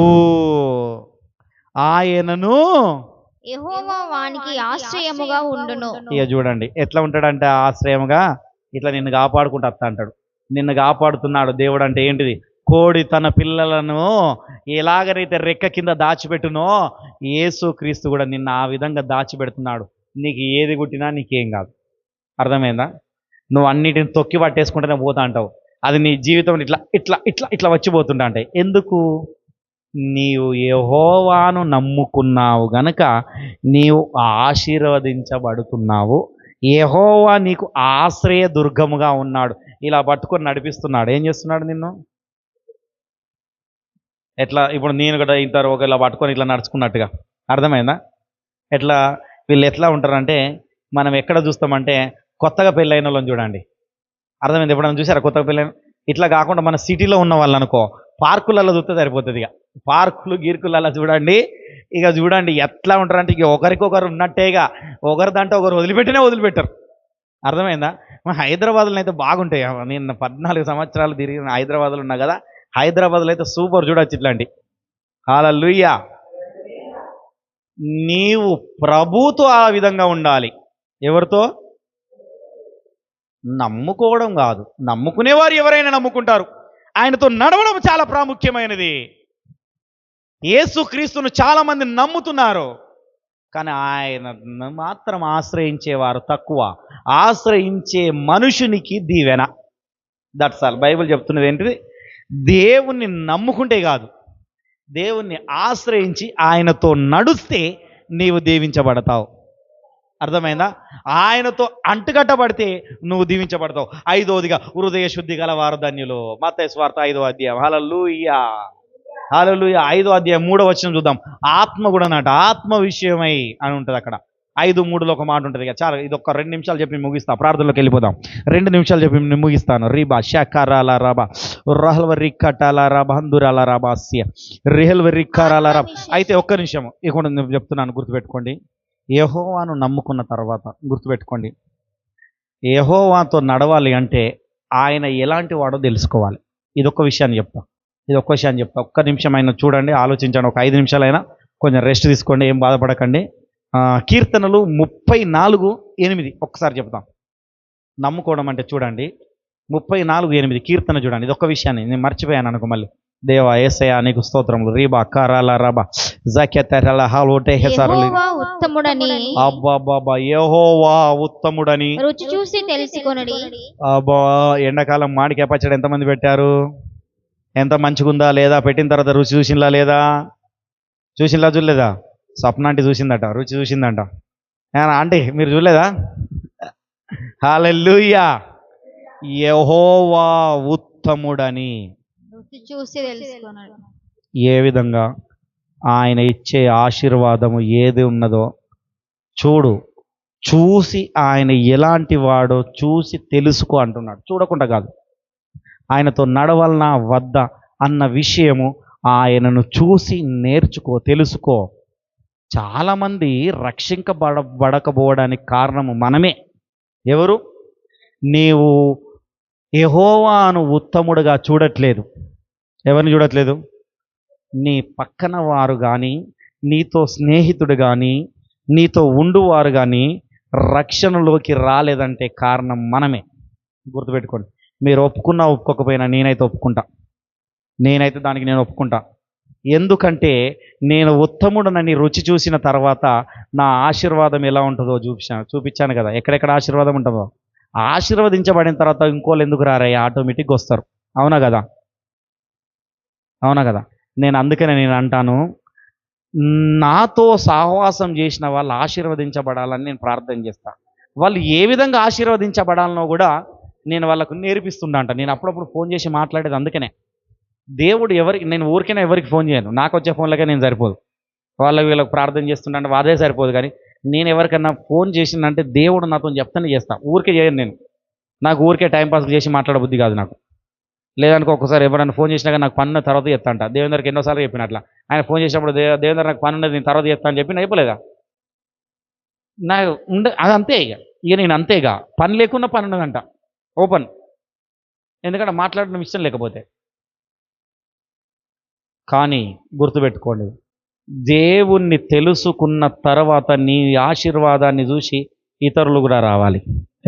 Speaker 1: ఆయనను.
Speaker 3: యెహోవా వానికి ఆశ్రయముగా ఉండును.
Speaker 1: ఇక చూడండి ఎట్లా ఉంటాడంటే ఆశ్రయముగా. ఇట్లా నిన్ను కాపాడుకుంటూ వస్తా అంటాడు. నిన్ను కాపాడుతున్నాడు దేవుడు. అంటే ఏంటిది? కోడి తన పిల్లలను ఎలాగైతే రెక్క కింద దాచిపెట్టునో యేసుక్రీస్తు కూడా నిన్ను ఆ విధంగా దాచిపెడుతున్నాడు. నీకు ఏది గుట్టినా నీకేం కాదు. అర్థమైందా? నువ్వు అన్నిటిని తొక్కి పట్టేసుకుంటూనే పోతా అంటావు. అది నీ జీవితం ఇట్లా ఇట్లా ఇట్లా ఇట్లా వచ్చిపోతుంటా అంటే ఎందుకు? నీవు యెహోవాను నమ్ముకున్నావు గనక నీవు ఆశీర్వదించబడుతున్నావు. యెహోవా నీకు ఆశ్రయ దుర్గముగా ఉన్నాడు. ఇలా పట్టుకొని నడిపిస్తున్నాడు. ఏం చేస్తున్నాడు నిన్ను? ఎట్లా? ఇప్పుడు నేను కూడా ఇంటారు ఒక ఇలా పట్టుకొని ఇట్లా నడుచుకున్నట్టుగా. అర్థమైందా? ఎట్లా వీళ్ళు ఎట్లా ఉంటారంటే, మనం ఎక్కడ చూస్తామంటే కొత్తగా పెళ్ళైన వాళ్ళని చూడండి. అర్థమైంది? ఎప్పుడైనా చూసారా కొత్తగా పెళ్ళైన? ఇట్లా కాకుండా మన సిటీలో ఉన్న వాళ్ళు అనుకో, పార్కులలో చూస్తే సరిపోతుంది. ఇక పార్కులు గీర్కులలో చూడండి. ఇక చూడండి ఎట్లా ఉంటారంటే ఇక ఒకరికొకరు ఉన్నట్టేగా. ఒకరి దాంట్లో ఒకరు వదిలిపెట్టరు. అర్థమైందా? మన హైదరాబాద్లో అయితే బాగుంటాయి. నేను 14 సంవత్సరాలు తిరిగిన హైదరాబాద్లో ఉన్నా కదా. హైదరాబాద్లో అయితే సూపర్ చూడొచ్చు ఇట్లాంటి. హల్లెలూయా. నీవు ప్రభుతో ఆ విధంగా ఉండాలి. ఎవరితో? నమ్ముకోవడం కాదు. నమ్ముకునేవారు ఎవరైనా నమ్ముకుంటారు. ఆయనతో నడవడం చాలా ప్రాముఖ్యమైనది. యేసుక్రీస్తును చాలా మంది నమ్ముతున్నారు, కానీ ఆయన మాత్రం ఆశ్రయించేవారు తక్కువ. ఆశ్రయించే మనుషునికి దీవెన. That's all. బైబిల్ చెప్తున్నది ఏంటిది? దేవుణ్ణి నమ్ముకుంటే కాదు, దేవుణ్ణి ఆశ్రయించి ఆయనతో నడుస్తే నీవు దీవించబడతావు. అర్థమైందా? ఆయనతో అంటుకట్టబడితే నువ్వు దీవించబడతావు. 5వదిగా హృదయ శుద్ధి గల వారు ధన్యులు. మత్తయి సువార్త 5వ అధ్యాయం. హల్లెలూయా, హల్లెలూయా. 5వ అధ్యాయం 3వ వచనం చూద్దాం. ఆత్మ కూడా అన్నట, ఆత్మ విషయమై అని ఉంటుంది అక్కడ. 5:3లో ఒక మాట ఉంటుంది. ఇక చాలా, ఇది ఒక 2 నిమిషాలు చెప్పి ముగిస్తా, ప్రార్థనలోకి వెళ్ళిపోదాం. 2 నిమిషాలు చెప్పి నేను ముగిస్తాను. రీబా షకరాల రబా రహల్వరి కటాల రబందురాల రబాస్య రిహల్వరి కరాల రబ. అయితే ఒక్క నిమిషం ఇక్కడ నేను చెప్తున్నాను, గుర్తుపెట్టుకోండి. యెహోవాను నమ్ముకున్న తర్వాత గుర్తుపెట్టుకోండి, యెహోవాతో నడవాలి అంటే ఆయన ఎలాంటి వాడో తెలుసుకోవాలి. ఇదొక్క విషయాన్ని చెప్తా. ఒక్క నిమిషం అయినా చూడండి, ఆలోచించండి. ఒక 5 నిమిషాలైనా కొంచెం రెస్ట్ తీసుకోండి, ఏం బాధపడకండి. కీర్తనలు 34:8 ఒక్కసారి చెప్తాం. నమ్ముకోవడం అంటే చూడండి, 34:8 కీర్తన చూడండి. ఇది ఒక్క విషయాన్ని నేను మర్చిపోయాను అనుకో, మళ్ళీ దేవా యేసయ్యా నీకు స్తోత్రములు. రీబా కరాల రబా జకెతరల హలోటే హెసరలి.
Speaker 3: యెహోవా ఉత్తముడని
Speaker 1: అబ్బా యెహోవా ఉత్తముడని
Speaker 3: రుచి చూసి తెలుసుకొనుడి.
Speaker 1: అబ్బా, ఎండాకాలం మామిడికాయ పచ్చడి ఎంతమంది పెట్టారు? ఎంత మంచిగుందా లేదా? పెట్టిన తర్వాత రుచి చూసిందా లేదా? చూడలేదా? స్వప్న ఆంటీ చూసిందట, రుచి చూసిందంట. ఆంటీ మీరు చూడలేదా? హల్లెలూయా. యెహోవా ఉత్తముడని
Speaker 3: రుచి చూసి తెలుసుకొనుడి.
Speaker 1: ఏ విధంగా ఆయన ఇచ్చే ఆశీర్వాదము ఏది ఉన్నదో చూసి ఆయన ఎలాంటి వాడో చూసి తెలుసుకో అంటున్నాడు. చూడకుండా కాదు, ఆయనతో నడవలనా వద్దా అన్న విషయము ఆయనను చూసి నేర్చుకో, తెలుసుకో. చాలామంది రక్షించబడకపోవడానికి కారణము మనమే. ఎవరు? నీవు యెహోవాను ఉత్తముడుగా చూడట్లేదు. ఎవరిని చూడట్లేదు? నీ పక్కన వారు కానీ, నీతో స్నేహితుడు కానీ, నీతో ఉండువారు కానీ రక్షణలోకి రాలేదంటే కారణం మనమే. గుర్తుపెట్టుకోండి. మీరు ఒప్పుకున్నా ఒప్పుకోకపోయినా నేనైతే ఒప్పుకుంటా. దానికి నేను ఒప్పుకుంటా. ఎందుకంటే నేను ఉత్తముడనని రుచి చూసిన తర్వాత నా ఆశీర్వాదం ఎలా ఉంటుందో చూపించాను కదా. ఎక్కడెక్కడ ఆశీర్వాదం ఉంటుందో. ఆశీర్వదించబడిన తర్వాత ఇంకోళ్ళు ఎందుకు రారయ్యా, ఆటోమేటిక్గా వస్తారు. అవునా కదా? అందుకనే నేను అంటాను, నాతో సహవాసం చేసిన వాళ్ళు ఆశీర్వదించబడాలని నేను ప్రార్థన చేస్తాను. వాళ్ళు ఏ విధంగా ఆశీర్వదించబడాలనో కూడా నేను వాళ్ళకు నేర్పిస్తుంటా. నేను అప్పుడప్పుడు ఫోన్ చేసి మాట్లాడేది అందుకనే. దేవుడు నేను ఊరికైనా ఎవరికి ఫోన్ చేయను. నాకు వచ్చే ఫోన్లకే నేను సరిపోదు. వీళ్ళకి ప్రార్థన చేస్తుంటే అదే సరిపోదు. కానీ నేను ఎవరికన్నా ఫోన్ చేసిందంటే దేవుడు నాతో చెప్తానే చేస్తాను. ఊరికే చేయను నేను. నాకు ఊరికే టైంపాస్ చేసి మాట్లాడబుద్ధి కాదు నాకు. లేదనుకో ఒక్కసారి ఎవరైనా ఫోన్ చేసినా కానీ నాకు పన్ను తర్వాత చేస్తాంట. దేవేందర్కి ఎన్నోసార్లు చెప్పినట్లా. ఆయన ఫోన్ చేసినప్పుడు దేవేందర్ నాకు పని ఉండదు, నేను తర్వాత చేస్తాను అని చెప్పి అయిపోలేదా? నాకు అది అంతే. ఇక నేను అంతేగా, పని లేకున్నా పని ఉండదంట ఓపెన్. ఎందుకంటే మాట్లాడడం ఇష్టం లేకపోతే. కానీ గుర్తుపెట్టుకోండి, దేవుణ్ణి తెలుసుకున్న తర్వాత నీ ఆశీర్వాదాన్ని చూసి ఇతరులు కూడా రావాలి.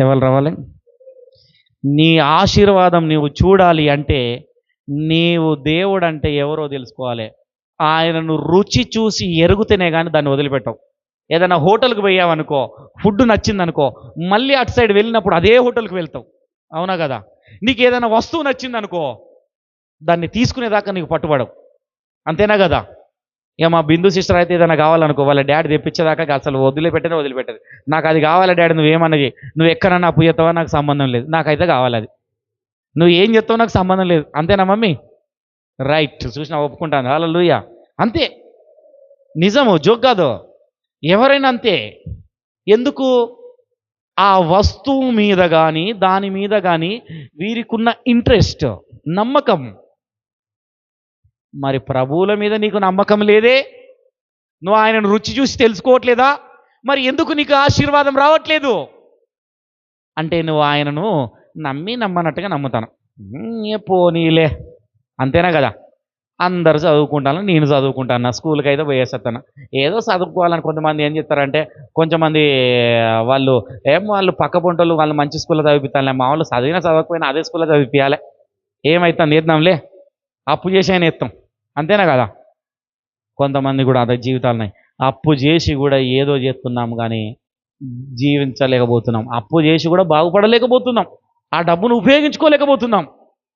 Speaker 1: ఎవరు రావాలి? నీ ఆశీర్వాదం నీవు చూడాలి అంటే నీవు దేవుడు అంటే ఎవరో తెలుసుకోవాలి. ఆయనను రుచి చూసి ఎరుగుతేనే కానీ దాన్ని వదిలిపెట్టవు. ఏదైనా హోటల్కి పోయావనుకో, ఫుడ్ నచ్చిందనుకో, మళ్ళీ అటు సైడ్ వెళ్ళినప్పుడు అదే హోటల్కి వెళ్తావు. అవునా కదా? నీకు ఏదైనా వస్తువు నచ్చిందనుకో, దాన్ని తీసుకునేదాకా నీకు పట్టుబడవు. అంతేనా కదా? ఇక మా బిందు సిస్టర్ అయితే ఏదైనా కావాలనుకో, వాళ్ళ డాడీ తెప్పించేదాకా అసలు వదిలిపెట్టదు. నాకు అది కావాలి డాడీ, నువ్వేమన్నది, నువ్వు ఎక్కడన్నా అప్పు చేస్తావో నాకు సంబంధం లేదు, నాకైతే కావాలి అది. నువ్వు ఏం చెప్తావో నాకు సంబంధం లేదు. అంతేనా మమ్మీ? రైట్, చూసినా ఒప్పుకుంటాను. హల్లెలూయా. అంతే, నిజము, జోక్ కాదు. ఎవరైనా అంతే. ఎందుకు? ఆ వస్తువు మీద కానీ దాని మీద కానీ వీరికున్న ఇంట్రెస్ట్, నమ్మకం. మరి ప్రభువుల మీద నీకు నమ్మకం లేదే, నువ్వు ఆయనను రుచి చూసి తెలుసుకోవట్లేదా? మరి ఎందుకు నీకు ఆశీర్వాదం రావట్లేదు? అంటే నువ్వు ఆయనను నమ్మనట్టుగా నమ్ముతాను. పోనీలే, అంతేనా కదా? అందరూ చదువుకుంటాను, నేను చదువుకుంటాను, నా స్కూల్కి అయితే పోయేస్తాను. ఏదో చదువుకోవాలని కొంతమంది ఏం చెప్తారంటే, కొంతమంది వాళ్ళు పక్క పొంటోళ్ళు వాళ్ళు మంచి స్కూల్లో చదివిస్తానులే, మా వాళ్ళు చదవకపోయినా అదే స్కూల్లో చదివిపించాలి, ఏమవుతుంది చేద్దాంలే, అప్పు చేసి అయినా ఎత్తాం. అంతేనా కదా? కొంతమంది కూడా అదే జీవితాలున్నాయి. అప్పు చేసి కూడా ఏదో చేస్తున్నాం కానీ జీవించలేకపోతున్నాం. అప్పు చేసి కూడా బాగుపడలేకపోతున్నాం. ఆ డబ్బును ఉపయోగించుకోలేకపోతున్నాం.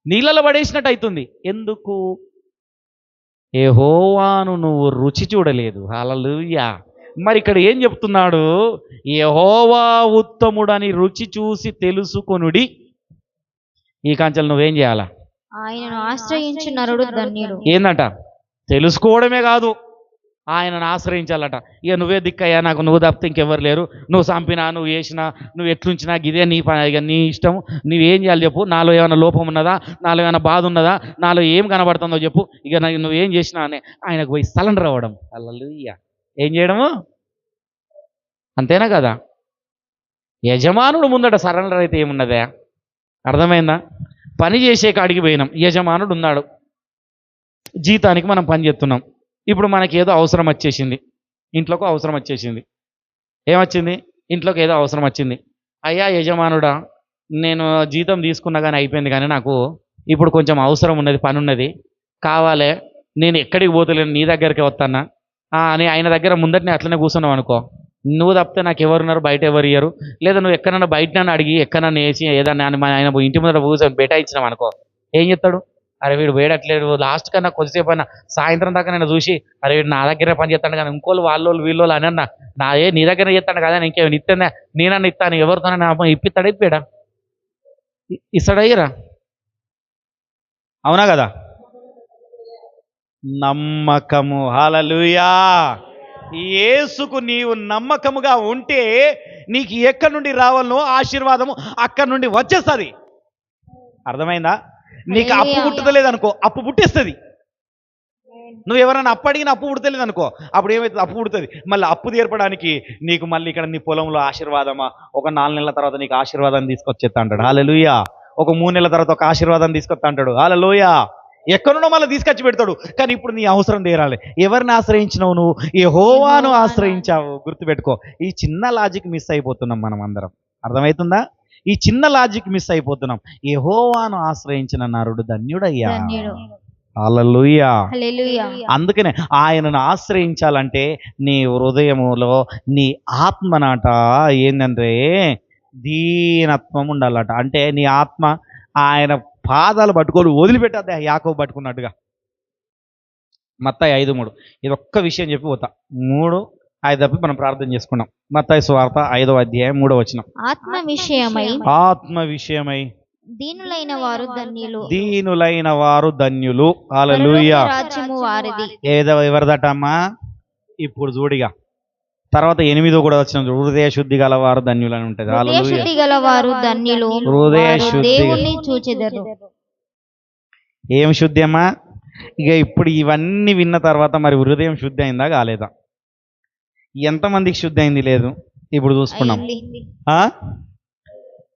Speaker 2: నీళ్ళలో పడేసినట్టు అవుతుంది. ఎందుకు? యెహోవాను నువ్వు రుచి చూడలేదు. హల్లెలూయా. మరి ఇక్కడ ఏం చెప్తున్నాడు? యెహోవా ఉత్తముడని రుచి చూసి తెలుసుకొనుడి. ఈ కాంచెలు నువ్వేం చేయాలా?
Speaker 3: ఆయనను ఆశ్రయించు నరుడు ధన్యుడు.
Speaker 2: ఏందంట? తెలుసుకోవడమే కాదు, ఆయనను ఆశ్రయించాలట. ఇక నువ్వే దిక్కయ్యా, నాకు నువ్వు తప్పితే ఇంకెవ్వరు లేరు, నువ్వు చంపినా, నువ్వు వేసినా, నువ్వు ఎట్లుంచినా ఇదే నీ పని, ఇక నీ ఇష్టం, నువ్వేం చేయాలి చెప్పు. నాలో ఏమైనా లోపం ఉన్నదా, నాలో ఏమైనా బాధ ఉన్నదా, నాలో ఏం కనబడుతుందో చెప్పు, ఇక నువ్వేం చేసినా అని ఆయనకు పోయి సరెండర్ అవ్వడం. హల్లెలూయా. ఏం చేయడము? అంతేనా కదా? యజమానుడు ముందట సరెండర్ అయితే ఏమున్నదా? అర్థమైందా? పని చేసే కాడికి పోయినాం, యజమానుడు ఉన్నాడు, జీతానికి మనం పని చేస్తున్నాం. ఇప్పుడు మనకి ఏదో అవసరం వచ్చేసింది, ఇంట్లోకి అవసరం వచ్చేసింది. ఏమొచ్చింది? ఇంట్లోకి ఏదో అవసరం వచ్చింది. అయ్యా యజమానుడా, నేను జీతం తీసుకున్నా కానీ అయిపోయింది, కానీ నాకు ఇప్పుడు కొంచెం అవసరం ఉన్నది, పని ఉన్నది, కావాలి, నేను ఎక్కడికి పోతలేను, నీ దగ్గరికి వస్తానా అని ఆయన దగ్గర ముందటనే అట్లనే కూర్చున్నావు అనుకో, నువ్వు తప్పితే నాకు ఎవరున్నారు, బయట ఎవరు ఇయ్యరు, లేదా నువ్వు ఎక్కడన్నా బయట నన్ను అడిగి ఎక్కడన్నా వేసి ఏదన్నా అని ఆయన ఇంటి ముందర కూర్చొని బేటాయించినావు అనుకో, ఏం చెప్తాడు? అరే వీడు వేయట్లేడు, లాస్ట్ కన్నా కొద్దిసేపు అయినా సాయంత్రం దాకా నేను చూసి అరే వీడు నా దగ్గరే పని చేస్తాను కానీ ఇంకోళ్ళు వాళ్ళు వీళ్ళు అని అన్నా, నీ దగ్గర చేస్తాను కదా, ఇంకేమైనా ఇస్తానే, నేనన్నా ఇస్తాను, ఎవరితోనైనా ఇప్పిస్తాడా? ఇప్పాడా? ఇస్తాడయ్యరా? అవునా కదా? నమ్మకము. హల్లెలూయా. యేసుకు నీవు నమ్మకముగా ఉంటే నీకు ఎక్కడి నుండి రావాలనో ఆశీర్వాదము అక్కడి నుండి వచ్చేస్తుంది. అర్థమైందా? నీకు అప్పు పుట్టలేదు అనుకో, అప్పు పుట్టేస్తుంది. నువ్వు ఎవరైనా అప్పు అడిగిన అప్పు పుడతలేదు అనుకో, అప్పుడు ఏమవుతుంది? అప్పు పుడుతుంది. మళ్ళీ అప్పు తీర్పడానికి నీకు మళ్ళీ ఇక్కడ నీ పొలంలో ఆశీర్వాదమా, ఒక 4 నెలల తర్వాత నీకు ఆశీర్వాదాన్ని తీసుకొచ్చేస్తా అంటాడు. హల్లెలూయా. ఒక 3 నెలల తర్వాత ఒక ఆశీర్వాదాన్ని తీసుకొస్తా అంటాడు. హల్లెలూయా. ఎక్కడున్నో మళ్ళీ తీసుకొచ్చి పెడతాడు. కానీ ఇప్పుడు నీ అవసరం తీరాలి. ఎవరిని ఆశ్రయించినావు? నువ్వు యెహోవాను ఆశ్రయించావు. గుర్తుపెట్టుకో. ఈ చిన్న లాజిక్ మిస్ అయిపోతున్నాం మనం అందరం. అర్థమవుతుందా? ఈ చిన్న లాజిక్ మిస్ అయిపోతున్నాం. యెహోవాను ఆశ్రయించిన నరుడు ధన్యుడయ్యా. హల్లెలూయా. అందుకనే ఆయనను ఆశ్రయించాలంటే నీ హృదయములో నీ ఆత్మనాట ఏంటంటే దీనత్వం ఉండాలట. అంటే నీ ఆత్మ ఆయన పాదాలు పట్టుకొని వదిలిపెట్టద్దా, యాకోబు పట్టుకున్నట్టుగా. మత్తయి 5:3 ఇది ఒక్క విషయం చెప్పి పోతా. 3:5 తప్పి మనం ప్రార్థన చేసుకున్నాం. మత్తయి సువార్త 5వ అధ్యాయం 3వ వచనం. ఆత్మ విషయమై
Speaker 3: దీనులైన వారు ధన్యులు.
Speaker 2: దీనులైన వారు ధన్యులు. హల్లెలూయా. ఎవరిదటమ్మా? ఇప్పుడు చూడిగా తర్వాత 8వ కూడా వచ్చిన హృదయ శుద్ధి గలవారు ధన్యులు అని ఉంటుంది.
Speaker 3: హృదయ శుద్ధి గలవారు ధన్యులు,
Speaker 2: హృదయ శుద్ధి.
Speaker 3: దేవుణ్ణి చూచెదరు.
Speaker 2: ఏం శుద్ధి అమ్మా? ఇక ఇప్పుడు ఇవన్నీ విన్న తర్వాత మరి హృదయం శుద్ధి అయిందా కాలేదా? ఎంతమందికి శుద్ధి అయింది? లేదు. ఇప్పుడు చూసుకున్నాం.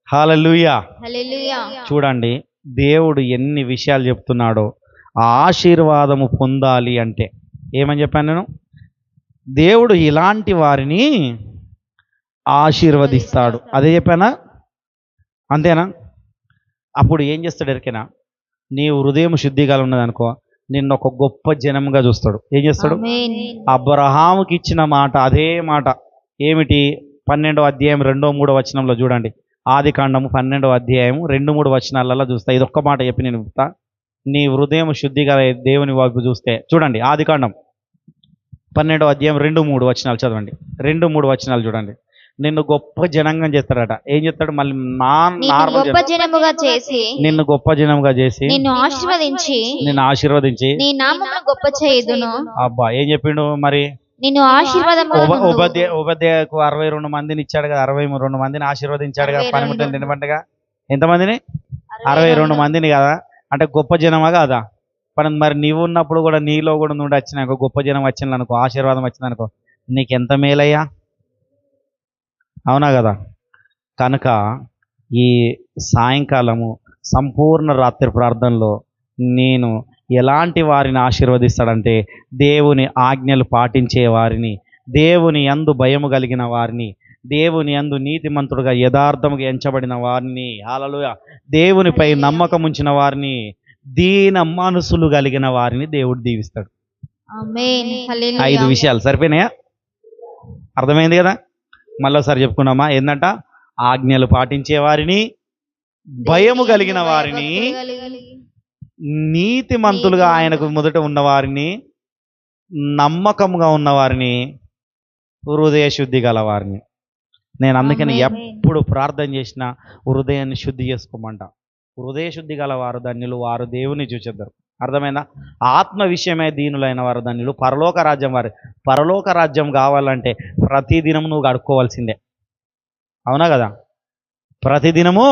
Speaker 2: హల్లెలూయా. చూడండి దేవుడు ఎన్ని విషయాలు చెప్తున్నాడో. ఆశీర్వాదము పొందాలి అంటే ఏమని చెప్పాను నేను? దేవుడు ఇలాంటి వారిని ఆశీర్వదిస్తాడు. అదే చెప్పానా? అంతేనా? అప్పుడు ఏం చేస్తాడు ఎరికేనా? నీ హృదయం శుద్ధిగా ఉన్నదనుకో, నిన్ను ఒక గొప్ప జనంగా చూస్తాడు. ఏం చేస్తాడు? అబ్రహాముకి ఇచ్చిన మాట అదే మాట. ఏమిటి? 12వ అధ్యాయం 2-3 వచనంలో చూడండి. ఆదికాండము 12వ అధ్యాయం 2-3 వచనాలలో చూస్తా. ఇది ఒక్క మాట చెప్పి నేను చెప్తా. నీ హృదయం శుద్ధిగా దేవుని వైపు చూస్తే చూడండి. ఆదికాండం 12వ అధ్యాయం 2-3 వచనాలు చదవండి. 2-3 వచనాలు చూడండి. నిన్ను గొప్ప జనంగా చేస్తాడట. ఏం చేస్తాడు? మళ్ళీ నిన్ను గొప్ప జనముగా చేసి నిన్ను ఆశీర్వదించి నీ నామమును గొప్ప చేయుదును. అబ్బా ఏం చెప్పిండు మరి? నిన్ను ఉపధ్యాయకు 62 మందిని ఇచ్చాడు కదా, 62 మందిని ఆశీర్వదించాడు కదా, పనిముట్టలు తినబంటగా. ఎంతమందిని? 62 మందిని కదా. అంటే గొప్ప జనమా కాదా? మరి నీవు ఉన్నప్పుడు కూడా నీలో కూడా నుండి వచ్చినాక గొప్ప జనం వచ్చింది అనుకో, ఆశీర్వాదం వచ్చిందనుకో, నీకెంత మేలయ్యా. అవునా కదా? కనుక ఈ సాయంకాలము సంపూర్ణ రాత్రి ప్రార్థనలో నేను ఎలాంటి వారిని ఆశీర్వదిస్తాడంటే దేవుని ఆజ్ఞలు పాటించే వారిని, దేవుని యందు భయము కలిగిన వారిని, దేవుని యందు నీతిమంతుడుగా యథార్థముగా ఎంచబడిన వారిని, హల్లెలూయా, దేవునిపై నమ్మకం ఉంచిన వారిని, దీన మనసులు కలిగిన వారిని దేవుడు దీవిస్తాడు. 5 విషయాలు సరిపోయినాయా? అర్థమైంది కదా? మళ్ళీసారి చెప్పుకున్నామా? ఏంటంట? ఆజ్ఞలు పాటించే వారిని, భయము కలిగిన వారిని, నీతిమంతులుగా ఆయనకు మొదట ఉన్నవారిని, నమ్మకంగా ఉన్నవారిని, హృదయ శుద్ధి గల వారిని. నేను అందుకని ఎప్పుడు ప్రార్థన చేసినా హృదయాన్ని శుద్ధి చేసుకోమంట. హృదయ శుద్ధి గల వారు ధన్యులు, వారు దేవుని చూచెదరు. అర్థమైందా? ఆత్మ విషయమే దీనులైన వారు ధన్యులు, పరలోక రాజ్యం వారు. పరలోక రాజ్యం కావాలంటే ప్రతిదినం నువ్వు గడుక్కోవాల్సిందే. అవునా కదా? ప్రతిదినము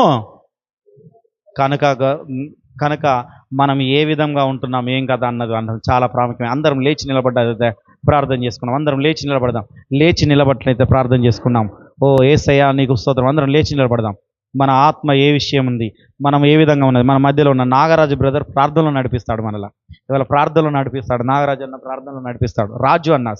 Speaker 2: కనుక మనం ఏ విధంగా ఉంటున్నాం, ఏం కదా అన్నది చాలా ప్రాముఖ్యమే. అందరం లేచి నిలబడ్డ ప్రార్థన చేసుకున్నాం. అందరం లేచి నిలబడదాం. లేచి నిలబట్లయితే ప్రార్థన చేసుకున్నాం. ఓ యేసయ్యా నీకు స్తోత్రం. అందరం లేచి నిలబడదాం. మన ఆత్మ ఏ విషయం ఉంది, మనం ఏ విధంగా ఉన్నది. మన మధ్యలో ఉన్న నాగరాజు బ్రదర్ ప్రార్థనలో నడిపిస్తాడు. మనలా ఇవాళ ప్రార్థనలో నడిపిస్తాడు. నాగరాజు అన్న ప్రార్థనలో నడిపిస్తాడు. రాజు అన్న